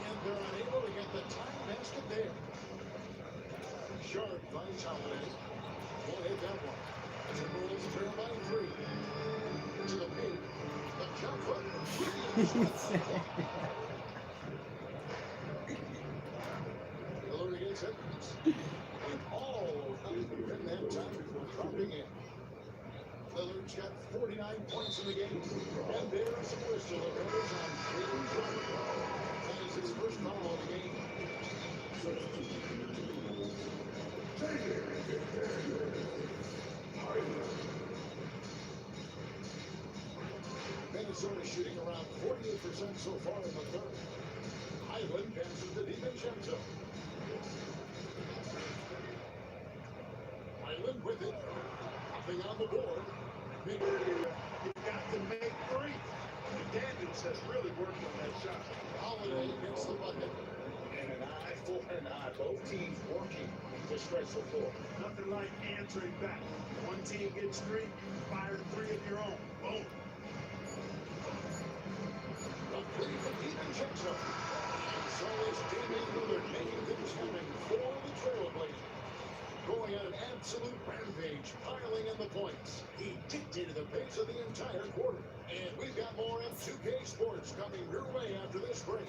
And they're unable to get the time basket there. Sharp finds Holiday. Won't hit that one. Timberwolves trail by 3. To the paint. The jump hook. Lillard against Edwards. And all didn't have time before dropping in. Lillard's got 49 points in the game. And there's a whistle that goes on Jaden Jordan. That is his first foul of the game. Minnesota shooting around 48% so far in the third. Highland passes to DiVincenzo. Highland with it. Nothing on the board. You've got to make three. Daniels has really worked on that shot. Holiday gets the bucket. And an eye for an eye. Both teams working to stretch the floor. Nothing like answering back. One team gets three, fire three of your own. Boom. The three from DiVincenzo. And so is Damian Lillard making things happen for the Trailblazers. Going at an absolute rampage, piling in the points. He dictated the pace of the entire quarter. And we've got more M2K Sports coming your way after this break.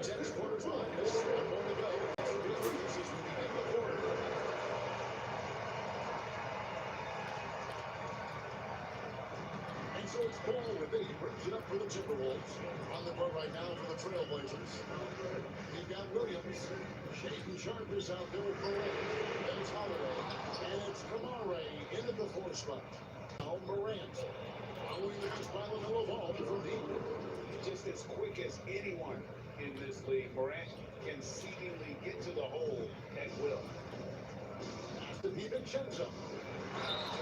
Tennis quarters on. This is one more to go. This is when we begin the quarter. And so it's Paul with it. He brings it up for the Timberwolves. On the board right now for the Trailblazers. You've got Williams. Shaden Sharp is out there with Morant. Then it's Holiday. And it's Kamare in the before spot. Now Morant. Following the pitch by LaMelo Ball from deep. Just as quick as anyone in this league, Morant can seemingly get to the hole at will. Pass to DiVincenzo. Tell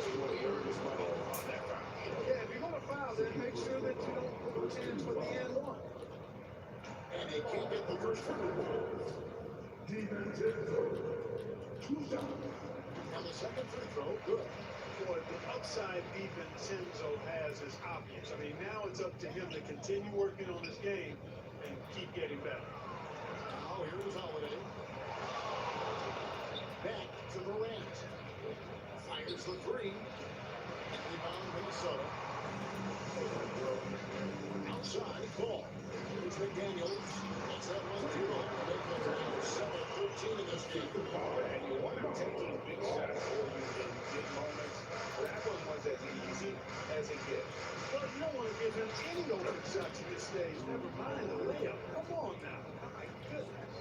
you what, he earned his money on that round. Yeah, if you're going to foul, then make sure that you don't put those hands with the and one. And he can't get the first one. DiVincenzo. And the second free throw, good. Boy, the upside DiVincenzo has is obvious. I mean, now it's up to him to continue working on his game and keep getting better. Now here's Holiday. Back to Morant. Fires the three. Rebound Minnesota. Outside, ball. Here's McDaniels. That's that one through the line. They go down 7-13 in this game. And you want him taking big shots for you in big moments. That one was as easy as it gets. Well, you don't want to give him any open shots at this stage. Never mind the layup. Come on now. My goodness.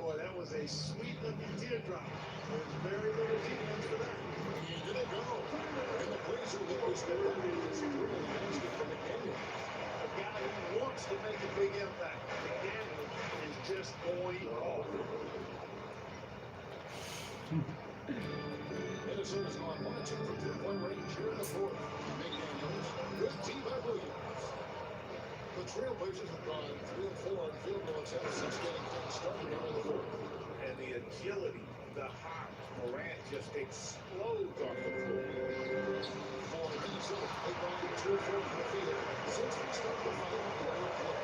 Boy, that was a sweet-looking teardrop. There's very little defense for that. And did it go? And the Blazer lead was there. It's a really nasty from McDaniel. A guy who wants to make a big impact. McDaniel is just going off. Minnesota's gone 1-2 from three-point range here in the fourth. McDaniels, good team by Williams. The Trailblazers have gone 3-4 in field goal attempts since getting things started here in the fourth. And the agility, the hop, Morant just explodes off the floor. For Minnesota, they've gone 2-4 from the field since we started the fight on the right play.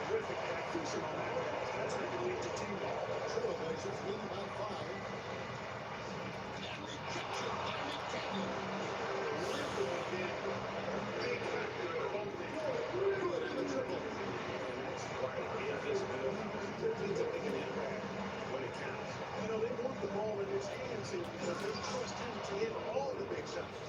Terrific accuracy on that. That's going to lead to team ball. Trailblazers leading by 5. And rejection by McDaniel. Big factor in both these. Good in the triple. That's right. In this middle, he's a big impact when it counts. You know, they want the ball in his hands here because they trust him to hit all the big shots.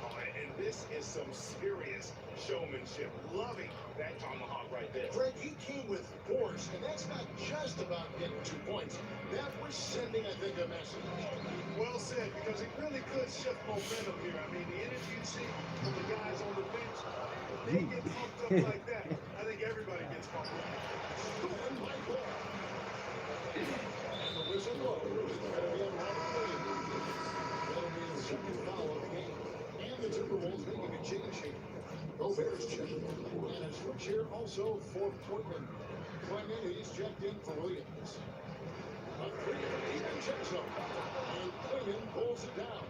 Oh, and this is some serious showmanship. Loving that tomahawk right there. Greg, he came with force, and that's not just about getting 2 points. That was sending, I think, a message. Well said, because it really could shift momentum here. I mean, the energy you see from the guys on the bench, they get pumped up like that. I think everybody gets pumped up. And Michael. And the whistle blows. It's going to be on Robert Williams. That'll be the second foul of the game. And the Timberwolves making a change here. Gobert's checked. And a switch here also for Portland. Clement, he's checked in for Williams. A three from DiVincenzo. And Clement pulls it down.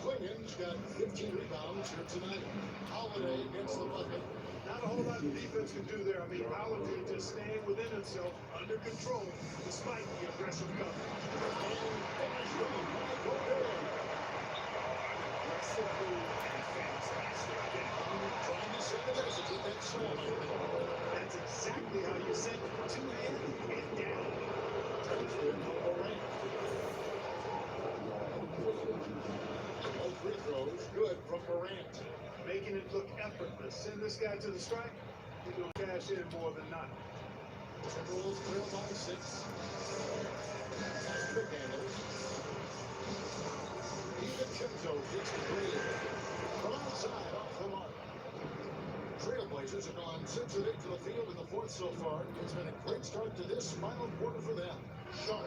Clement's got 15 rebounds here tonight. Holiday gets the bucket. Not a whole lot of defense can do there. I mean, Holiday just staying within himself, under control, despite the aggressive coverage. And finish with a wide Gobert. Aggressive move and fantastic finish. Trying to send a message with that slam, I think. That's exactly how you send it. Two-handed and down. Turns to Morant. Both free throws, good from Morant. Making it look effortless. Send this guy to the strike. He's going to cash in more than not. Timberwolves trail by 6. McDaniels. DiVincenzo gets the three. From outside, off the mark. Trailblazers have gone 6 of 8 to the field in the fourth so far. It's been a great start to this final quarter for them. Sharp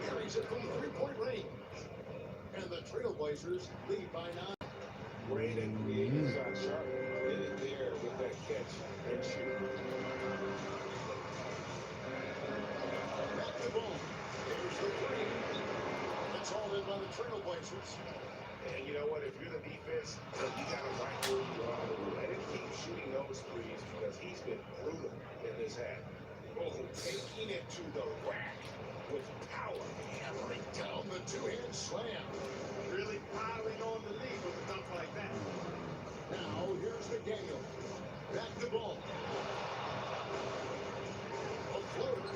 carries it from the three-point range. And the Trailblazers lead by 9. Great and creative shot. Sharp did it there with that catch and shoot. Back to Bone. Here's the three. It's all in by the Trailblazers. And you know what? If you're the defense, you got to right where you are. Let him keep shooting those threes because he's been brutal in this half. Oh, taking it to the rack with power. Hammering down the two-hand slam. Really piling on the lead with a dunk like that. Now, here's McDaniel. Back to Bone. A floater.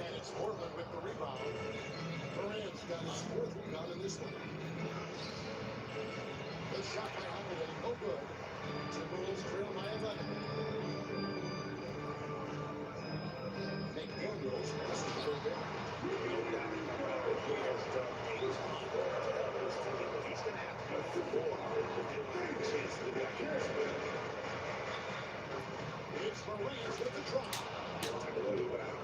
And it's Portland with the rebound. Morant's got his 4th rebound in this one. The shot by Holiday, no good. Timberwolves trail by 11. McDaniels passes to Gobert. No doubt about it. He has done a ton to help his team, but he's going to have to do more to give him a chance to get back in this game. It's Morant with the drop. I don't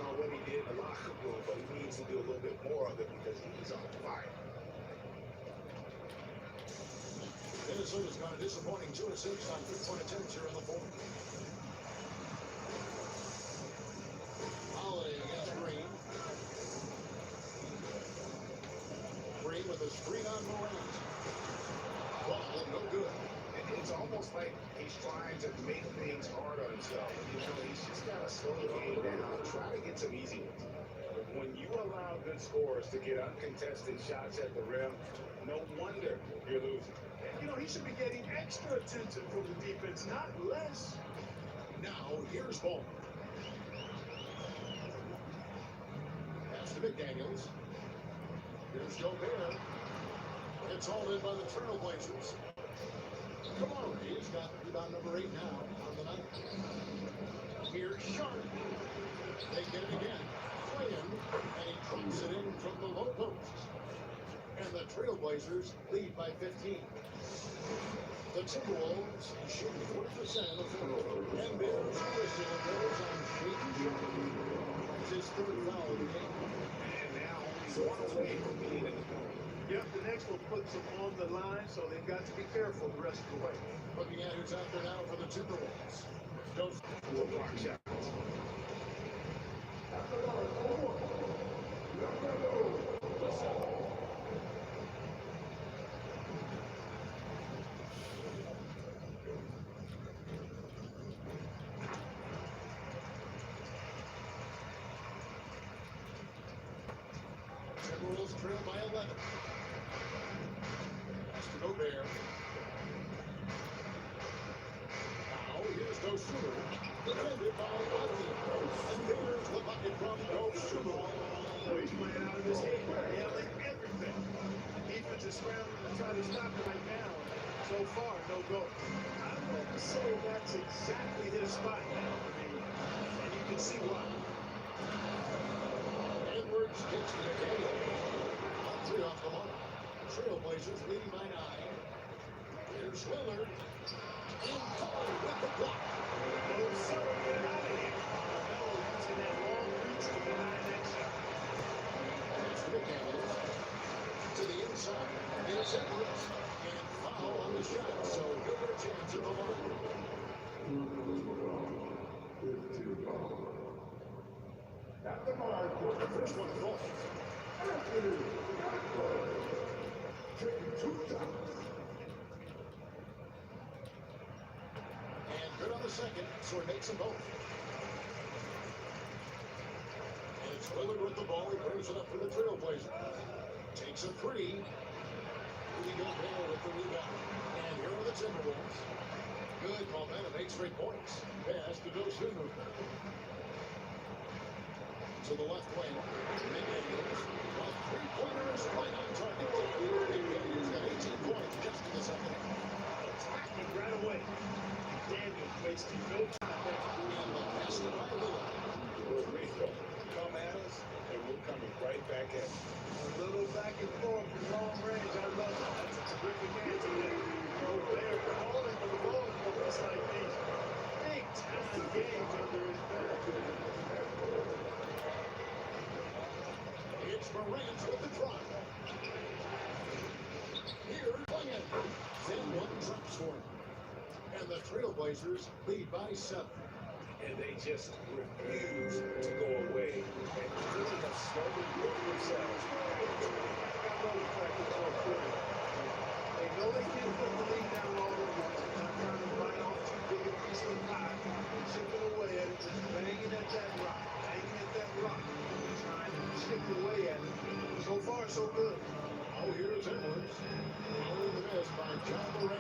know what he did in the locker room, but he needs to do a little bit more of it because he's on fire. Minnesota's got a disappointing 2 of 6 on 3-point attempts here in the fourth. Holiday against Green. Green with a screen on Morant. Ball, no good. It's almost like he's trying to make things hard on himself. You know, he's just got to slow the game down, try to get some easy ones. But when you allow good scorers to get uncontested shots at the rim, no wonder you're losing. You know, he should be getting extra attention from the defense, not less. Now, here's Ball. Pass to McDaniels. Here's Gobert. It's all in by the Trailblazers. Kamari has got rebound number 8 now on the night. Here's Sharp. They get it again. Flynn, and he drops it in from the low post. And the Trailblazers lead by 15. The Timberwolves shooting 40% of the field. And Bills Christian goes on shaky shooting. It's his 3rd foul of the game. And now he's 1 away from being in the corner. Yep, the next one puts them on the line, so they've got to be careful the rest of the way. Looking at who's out there now for the Timberwolves. Goes The block shot. Timberwolves trail by 11. Pass to Gobert. Now here's Dosumu. Defended by Ozzy. And there's the bucket from Dosumu. Oh, he's playing out of his head, yelling everything. The defense is scrambling to try to stop it right now. So far, no go. I wouldn't say that's exactly his spot now. And you can see why. Edwards gets to McDaniel. On 3 off the mark. Trailblazers leading by 9. Here's Lillard. And Curry with the block. Oh, so get out of here. Melo using that long reach to deny that shot. Pass to McDaniels. To the inside. Here's Edwards. And foul on the shot. So give it a chance at the line. At the mark, the first one falls. Taking 2 shots. And good on the second, so he makes them both. And it's Lillard with the ball. He brings it up for the Trailblazers. Takes a 3. Rudy Gobert with the rebound. And here are the Timberwolves. Good momentum, 8 straight points. Pass to Dosumu. To the left wing. McDaniels. A 3-pointer is right on target. McDaniels got 18 points just in the second half. Trailblazers lead by 7. And they just refuse to go away and really have slowly built themselves. They know they can't put the lead down all at once. They're not trying to bite off too big a piece of the pie. They're chipping away at it, just banging at that rock, trying to chip away at it. So far, so good. Oh, here's Edwards. Only the miss by John Morant.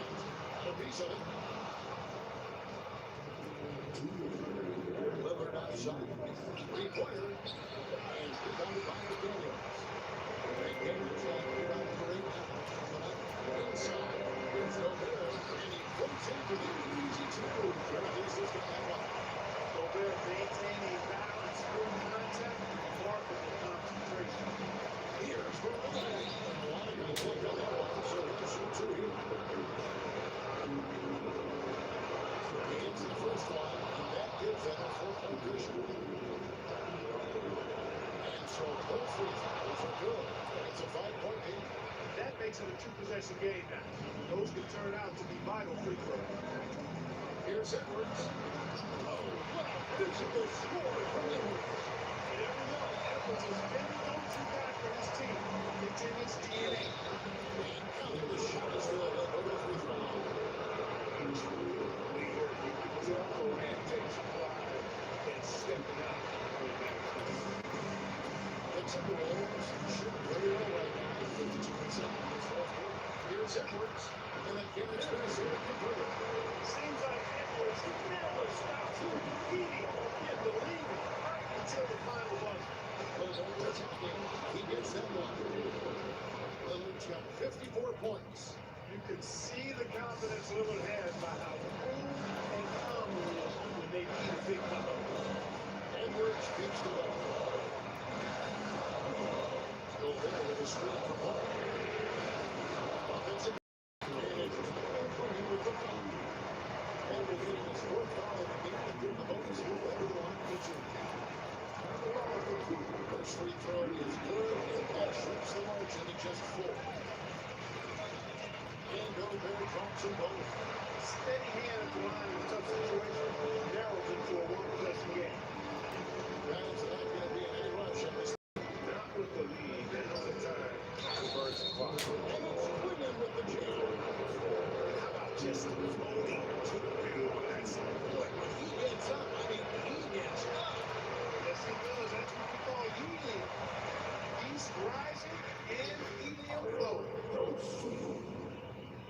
Got a piece of it. Lillard outside. Three-pointer. And rebounded by McDaniels. McDaniels on rebound for 8 now. Inside. There's Gobert. And he floats into the easy two. Trailblazers got that one. Gobert maintaining a balance through contact. Remarkable concentration. Here's Morant. And a lot of guys take on that one. So here's shoot two here. He gets the first one. And that gives them a 4-point cushion. And so both free throws are good. It's a 5-point lead. That makes it a 2-possession game now. Those can turn out to be vital free throws. Here's Edwards. Oh, what a physical score from Edwards. You never know. Edwards has been the go-to guy for his team. It's in his DNA. And counting the shot is good. He'll go to free throw. Leader, you can tell Morant takes pride in stepping up. The Timberwolves shoot very well right now. 52% in this fourth quarter. Here's Edwards. And again, it's Minnesota converted. Seems like Edwards never stops competing and believing right until the final buzzer. Lillard attacking. He gets that one. Lillard's got 54 points. You can see the confidence Lillard has by how cool and calm he is when they need a big number. Edwards keeps the ball. Gobert with a screen from Paul. Offensive advantage from him with the foul. And will get his fourth foul of the game and give the bonus move over the line pitcher. First free throw is good, and that shrinks the margin to just 4. And Gobert drops them both. Steady hand at the line in a tough situation narrows it to a 1-possession game. Rounds not going to be in any rush in this. Not with the lead, and all the time. Reverse the clock. And it's Quinn with the jam. How about just floating to the rim? That's Boy, when he gets up, I mean, he gets up. Yes, he does. That's what we call helium. He's rising and helium flowing.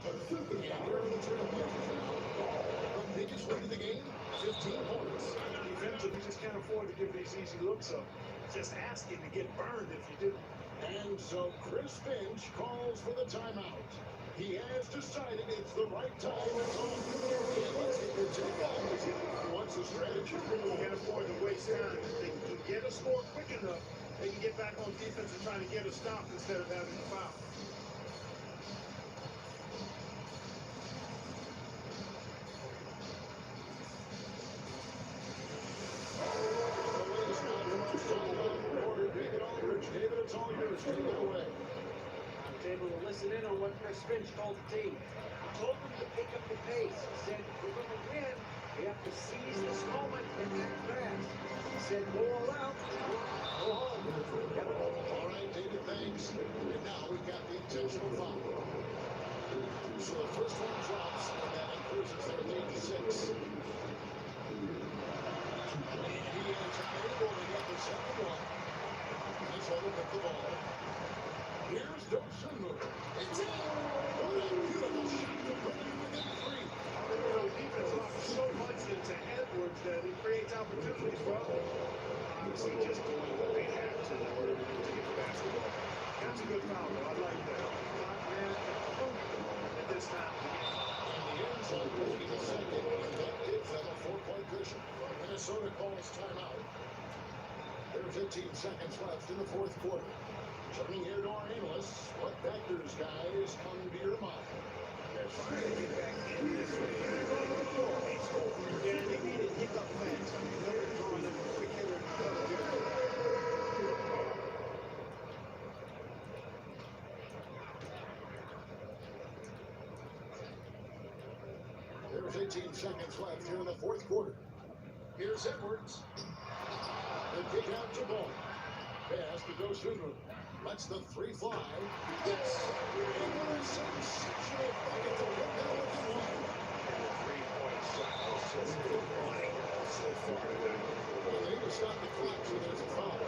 And here are the Trailblazers now. The biggest lead of the game, 15 points. Defensively, you just can't afford to give these easy looks up. Just asking to get burned if you do. And so Chris Finch calls for the timeout. He has decided it's the right time. It's on. And let's get your take on it. What's the strategy? You can't afford to waste time. If they can get a score quick enough, they can get back on defense and try to get a stop instead of having a foul. David, it's all yours. Take it away. I was able to listen in on what Chris Finch told the team. He told them to pick up the pace. He said, we're going to win. We have to seize this moment and act fast. He said, go all out, go home. Yep. All right, David, thanks. And now we've got the intentional foul. So the first one drops, and that increases their lead to 6. And he is unable to get the second one. Minnesota with the ball. Here's Dosunmu. It's in. What a beautiful shot to put it within 3. You know, defense offers so much into Edwards that it creates opportunities for others. obviously just doing what they have to in order to get the basketball. That's a good foul, though. I like that. Not man at this time of the game. And the end zone will be the second, and that gives them a 4-point cushion. Minnesota calls timeout. There are 15 seconds left in the fourth quarter. Turning here to our analysts, what factors, guys, come to your mind? They're trying to get back in this game. Yeah, they need to pick up fast. They're throwing them a quick hitter. They're There's 18 seconds left here in the fourth quarter. Here's Edwards. The kick out to Ball. Pass to Dosunmu. Lets the three fly. Yes! And what a sensational bucket to win that looking one. And the three-point shot has just been running so far today. Well, they need to stop the clock so there's a foul.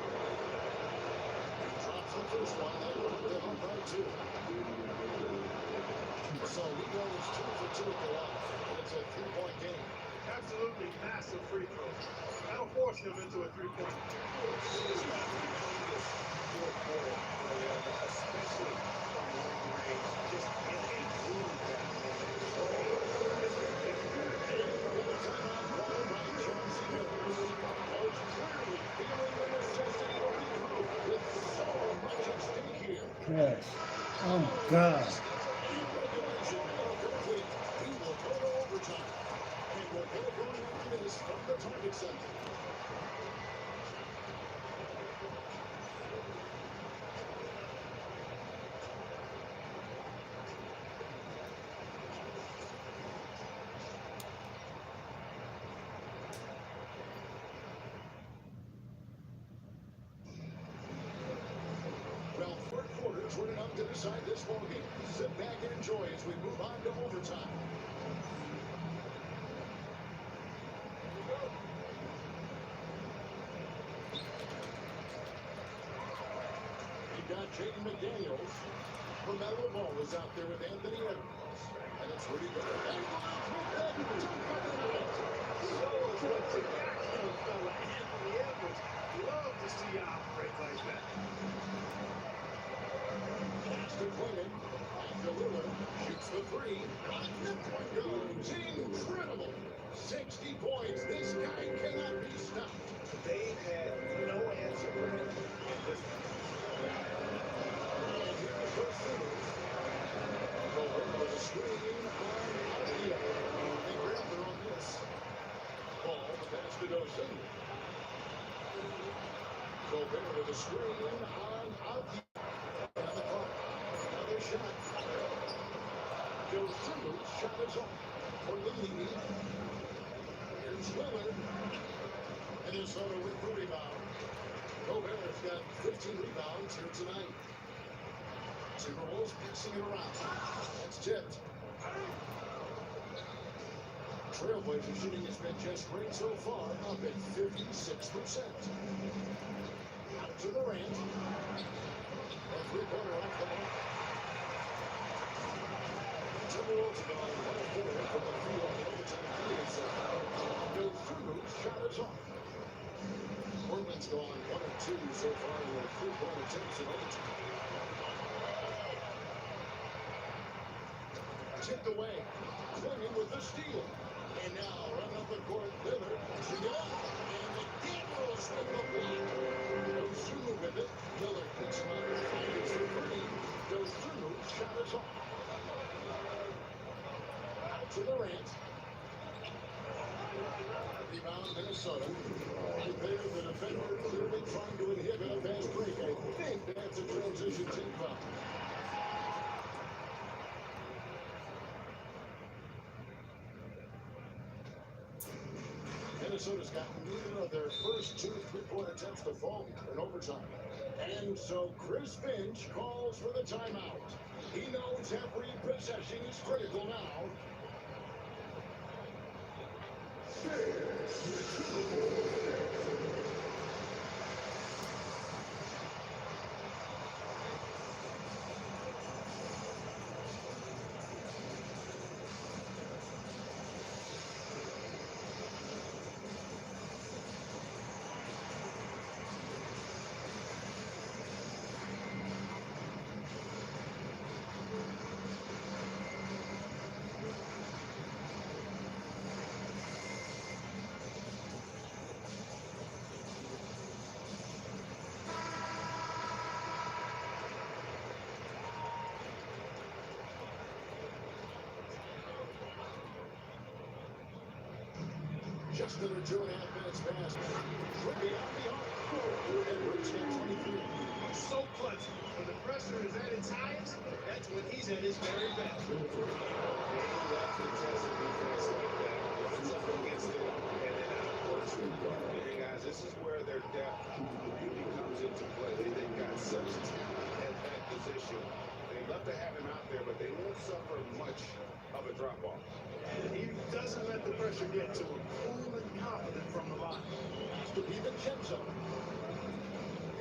Drops the first one. They will put them up by two. So he goes 2 for 2 at the line. And it's a three-point game. Absolutely massive free throw. That'll force him into a three-point. Especially from long range, just in a groove down Yes. Oh, God. Well, fourth quarter's running up to decide this ball game. Sit back and enjoy as we move on to overtime. You got Jaden McDaniels. LaMelo Ball is out there with Anthony Edwards. And it's Rudy Gobert. Shows what's a young fella, Anthony Edwards. Love to see you operate like that. Pass to Clinton. After Lillard shoots the three. The point goes incredible. 60 points. This guy cannot be stopped. They've had no answer for him in this one. And here the first move. Gobert with a screen on Avdia. They grabbed her on this. Ball, the pass to Dosunmu. Gobert with a screen on Avdia. And the clock. Another shot. Dosunmu's shot is off. For Lee. Here's Lillard. Minnesota with the rebound. Gobert's got 15 rebounds here tonight. Timberwolves passing it around. That's tipped. Trailblazers shooting has been just great so far, up at 56%. Out to the range. A three-pointer off the mark. Timberwolves gone 1 4 from the field in overtime period. Dosunmu's shot is off. Portland's gone 1 of 2 so far in their three-point attempts in overtime. Tipped away. Clinton with the steal. And now run up the court. Lillard shoot it up. And McDaniels with the block. Dosunmu with it. Lillard picks him up. Finds the three. Dosunmu's shot is off. Out to the rant. Rebound Minnesota. Right there, the defender clearly trying to inhibit a fast break. I think that's a transition team foul. Minnesota's got neither of their first 2 three-point attempts to fall in overtime. And so Chris Finch calls for the timeout. He knows every possession is critical now. Just under 2.5 minutes past. Should be on the arc. Edwards got 23. So clutch. When the pressure is at its highest, that's when he's at his very best. He loves to test the defense like that. Runs up against it, and then out of course. Hey guys, this is where their depth really comes into play. They've got such talent at that position. They love to have him out there, but they won't suffer much of a drop-off. And he doesn't let the pressure get to him. Cool and confident from the line. To DiVincenzo.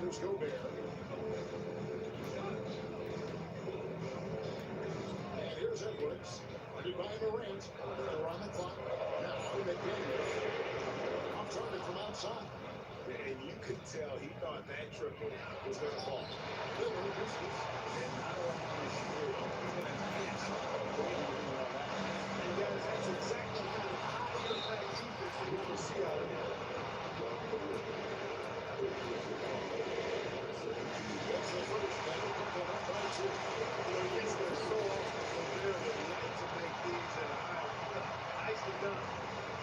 Here's Gobert. And here's Edwards. Guarded by Morant. They're on the clock. Now McDaniels. Off target from outside. And you could tell he thought that triple was going to fall. Lillard misses. And not only is he going to catch a great one on that. And guys, that's exactly the kind of high-impact defense we want to see out of him. That's the first. That'll put them up by 2. Well, yes, they're so awesome there that like to make these at a high. Nicely done.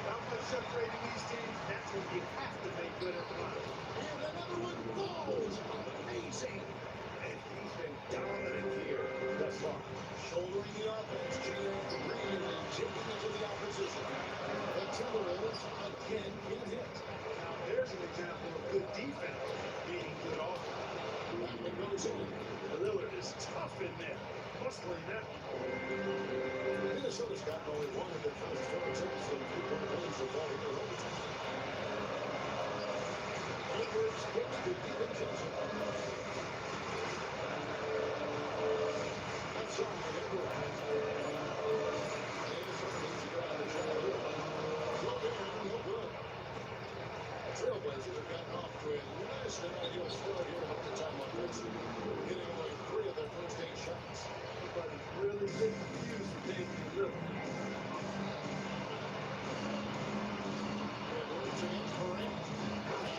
Not much separating these teams. That's when you have to make good at the line. And another one falls. Amazing. And he's been dominant here thus far. Shouldering the offense. Jalen Green and taking it to the opposition. The Timberwolves again get hit. Now, there's an example of good defense beating good offense. Backman goes in. Lillard is tough in there. Muscling that one. Minnesota's gotten only one of their first 4 attempts in 3-point range so far here in overtime. Edwards gets to DiVincenzo. That's on the Edwards. There's a easy drive to Joel. Gobert, no good. Trailblazers have gotten off to a less than ideal start here in overtime on Richard, hitting only 3 of their first 8 shots. But he's really been confused with Damian Lillard. Edwards against Morant. And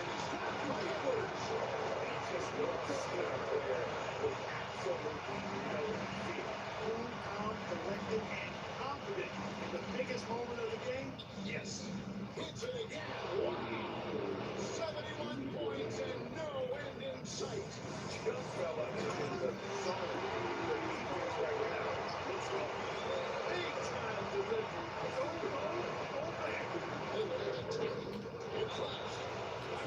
he's stopped by Edwards. He just wants to get out there with absolutely no fear. Cool, calm, collected, and confident. In the biggest moment of the game, yes. Hits it again. 71 points and no end in sight. Young fella is in the zone. The defense right now. Let's go. Big time delivery. Go back. Lillard attacking. It flashed.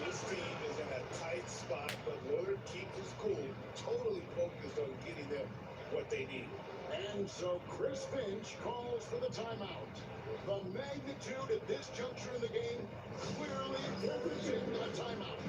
This team is in a tight spot, but Lillard keeps his cool, totally focused on getting them what they need. And so Chris Finch calls for the timeout. The magnitude at this juncture in the game clearly warranting a timeout.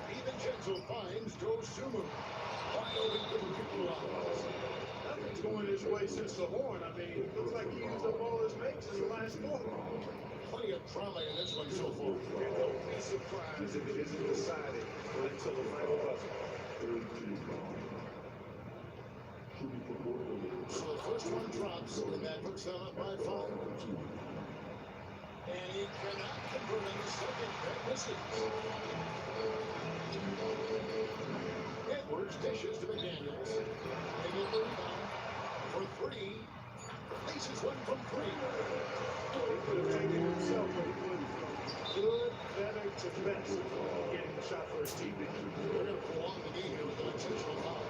DiVincenzo finds Dosunmu. Wide open for the people out. Nothing's going his way since the horn. I mean, it looks like he used up all his makes in the last quarter. Plenty of drama in this one so far. And don't be surprised if it isn't decided until the final buzzer. So the first one drops, and that puts them up by 5. And he cannot convert on the second. That misses. Edwards dishes to McDaniels. They get the rebound for 3. Places one from 3. He could have taken it himself, but he wouldn't. Good, better to best. Getting the shot for his teammate. They're going to prolong the game here with an intentional foul.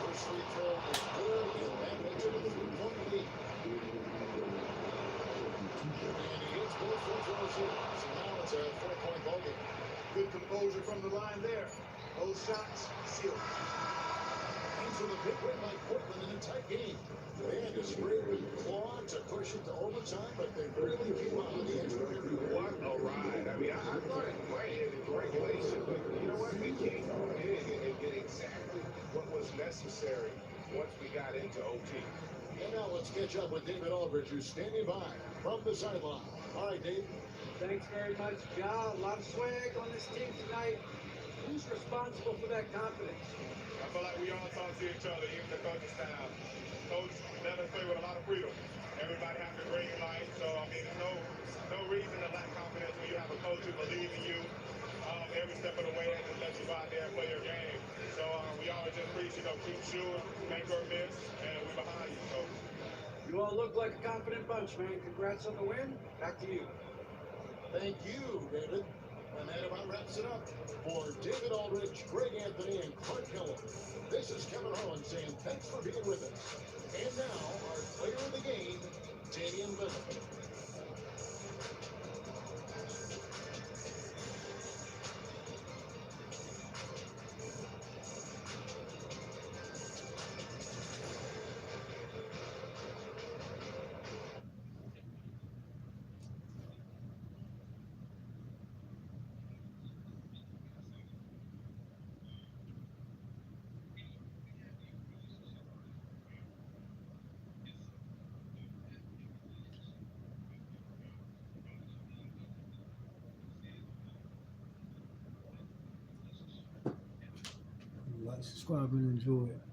First free throw is good, and that makes it a 3-point lead. And he hits both free throws here. So now it's a 4-point ball game. Good composure from the line there. Those shots sealed. And so the big win by Portland in a tight game. They had to spray with claw to push it to overtime, but they really came out of the extra period. What a ride. I mean, I thought it might have been regulation, but you know what? We came in and get exactly what was necessary once we got into OT. And now let's catch up with David Aldridge, who's standing by from the sideline. All right, Dave. Thanks very much, Ja. A lot of swag on this team tonight. Who's responsible for that confidence? I feel like we all talk to each other, even the coaching staff. Coach let us play with a lot of freedom. Everybody has the green light, so I mean, there's no reason to lack confidence when you have a coach who believes in you every step of the way and just let you go out there and play your game. So we always just preach, keep shooting, make or miss, and we're behind you. So You all look like a confident bunch, man. Congrats on the win. Back to you. Thank you, David. And that about wraps it up. For David Aldridge, Greg Anthony, and Clark Keller, this is Kevin Harlan saying thanks for being with us. And now, our player of the game, Damian Lillard. Like, subscribe, and enjoy it.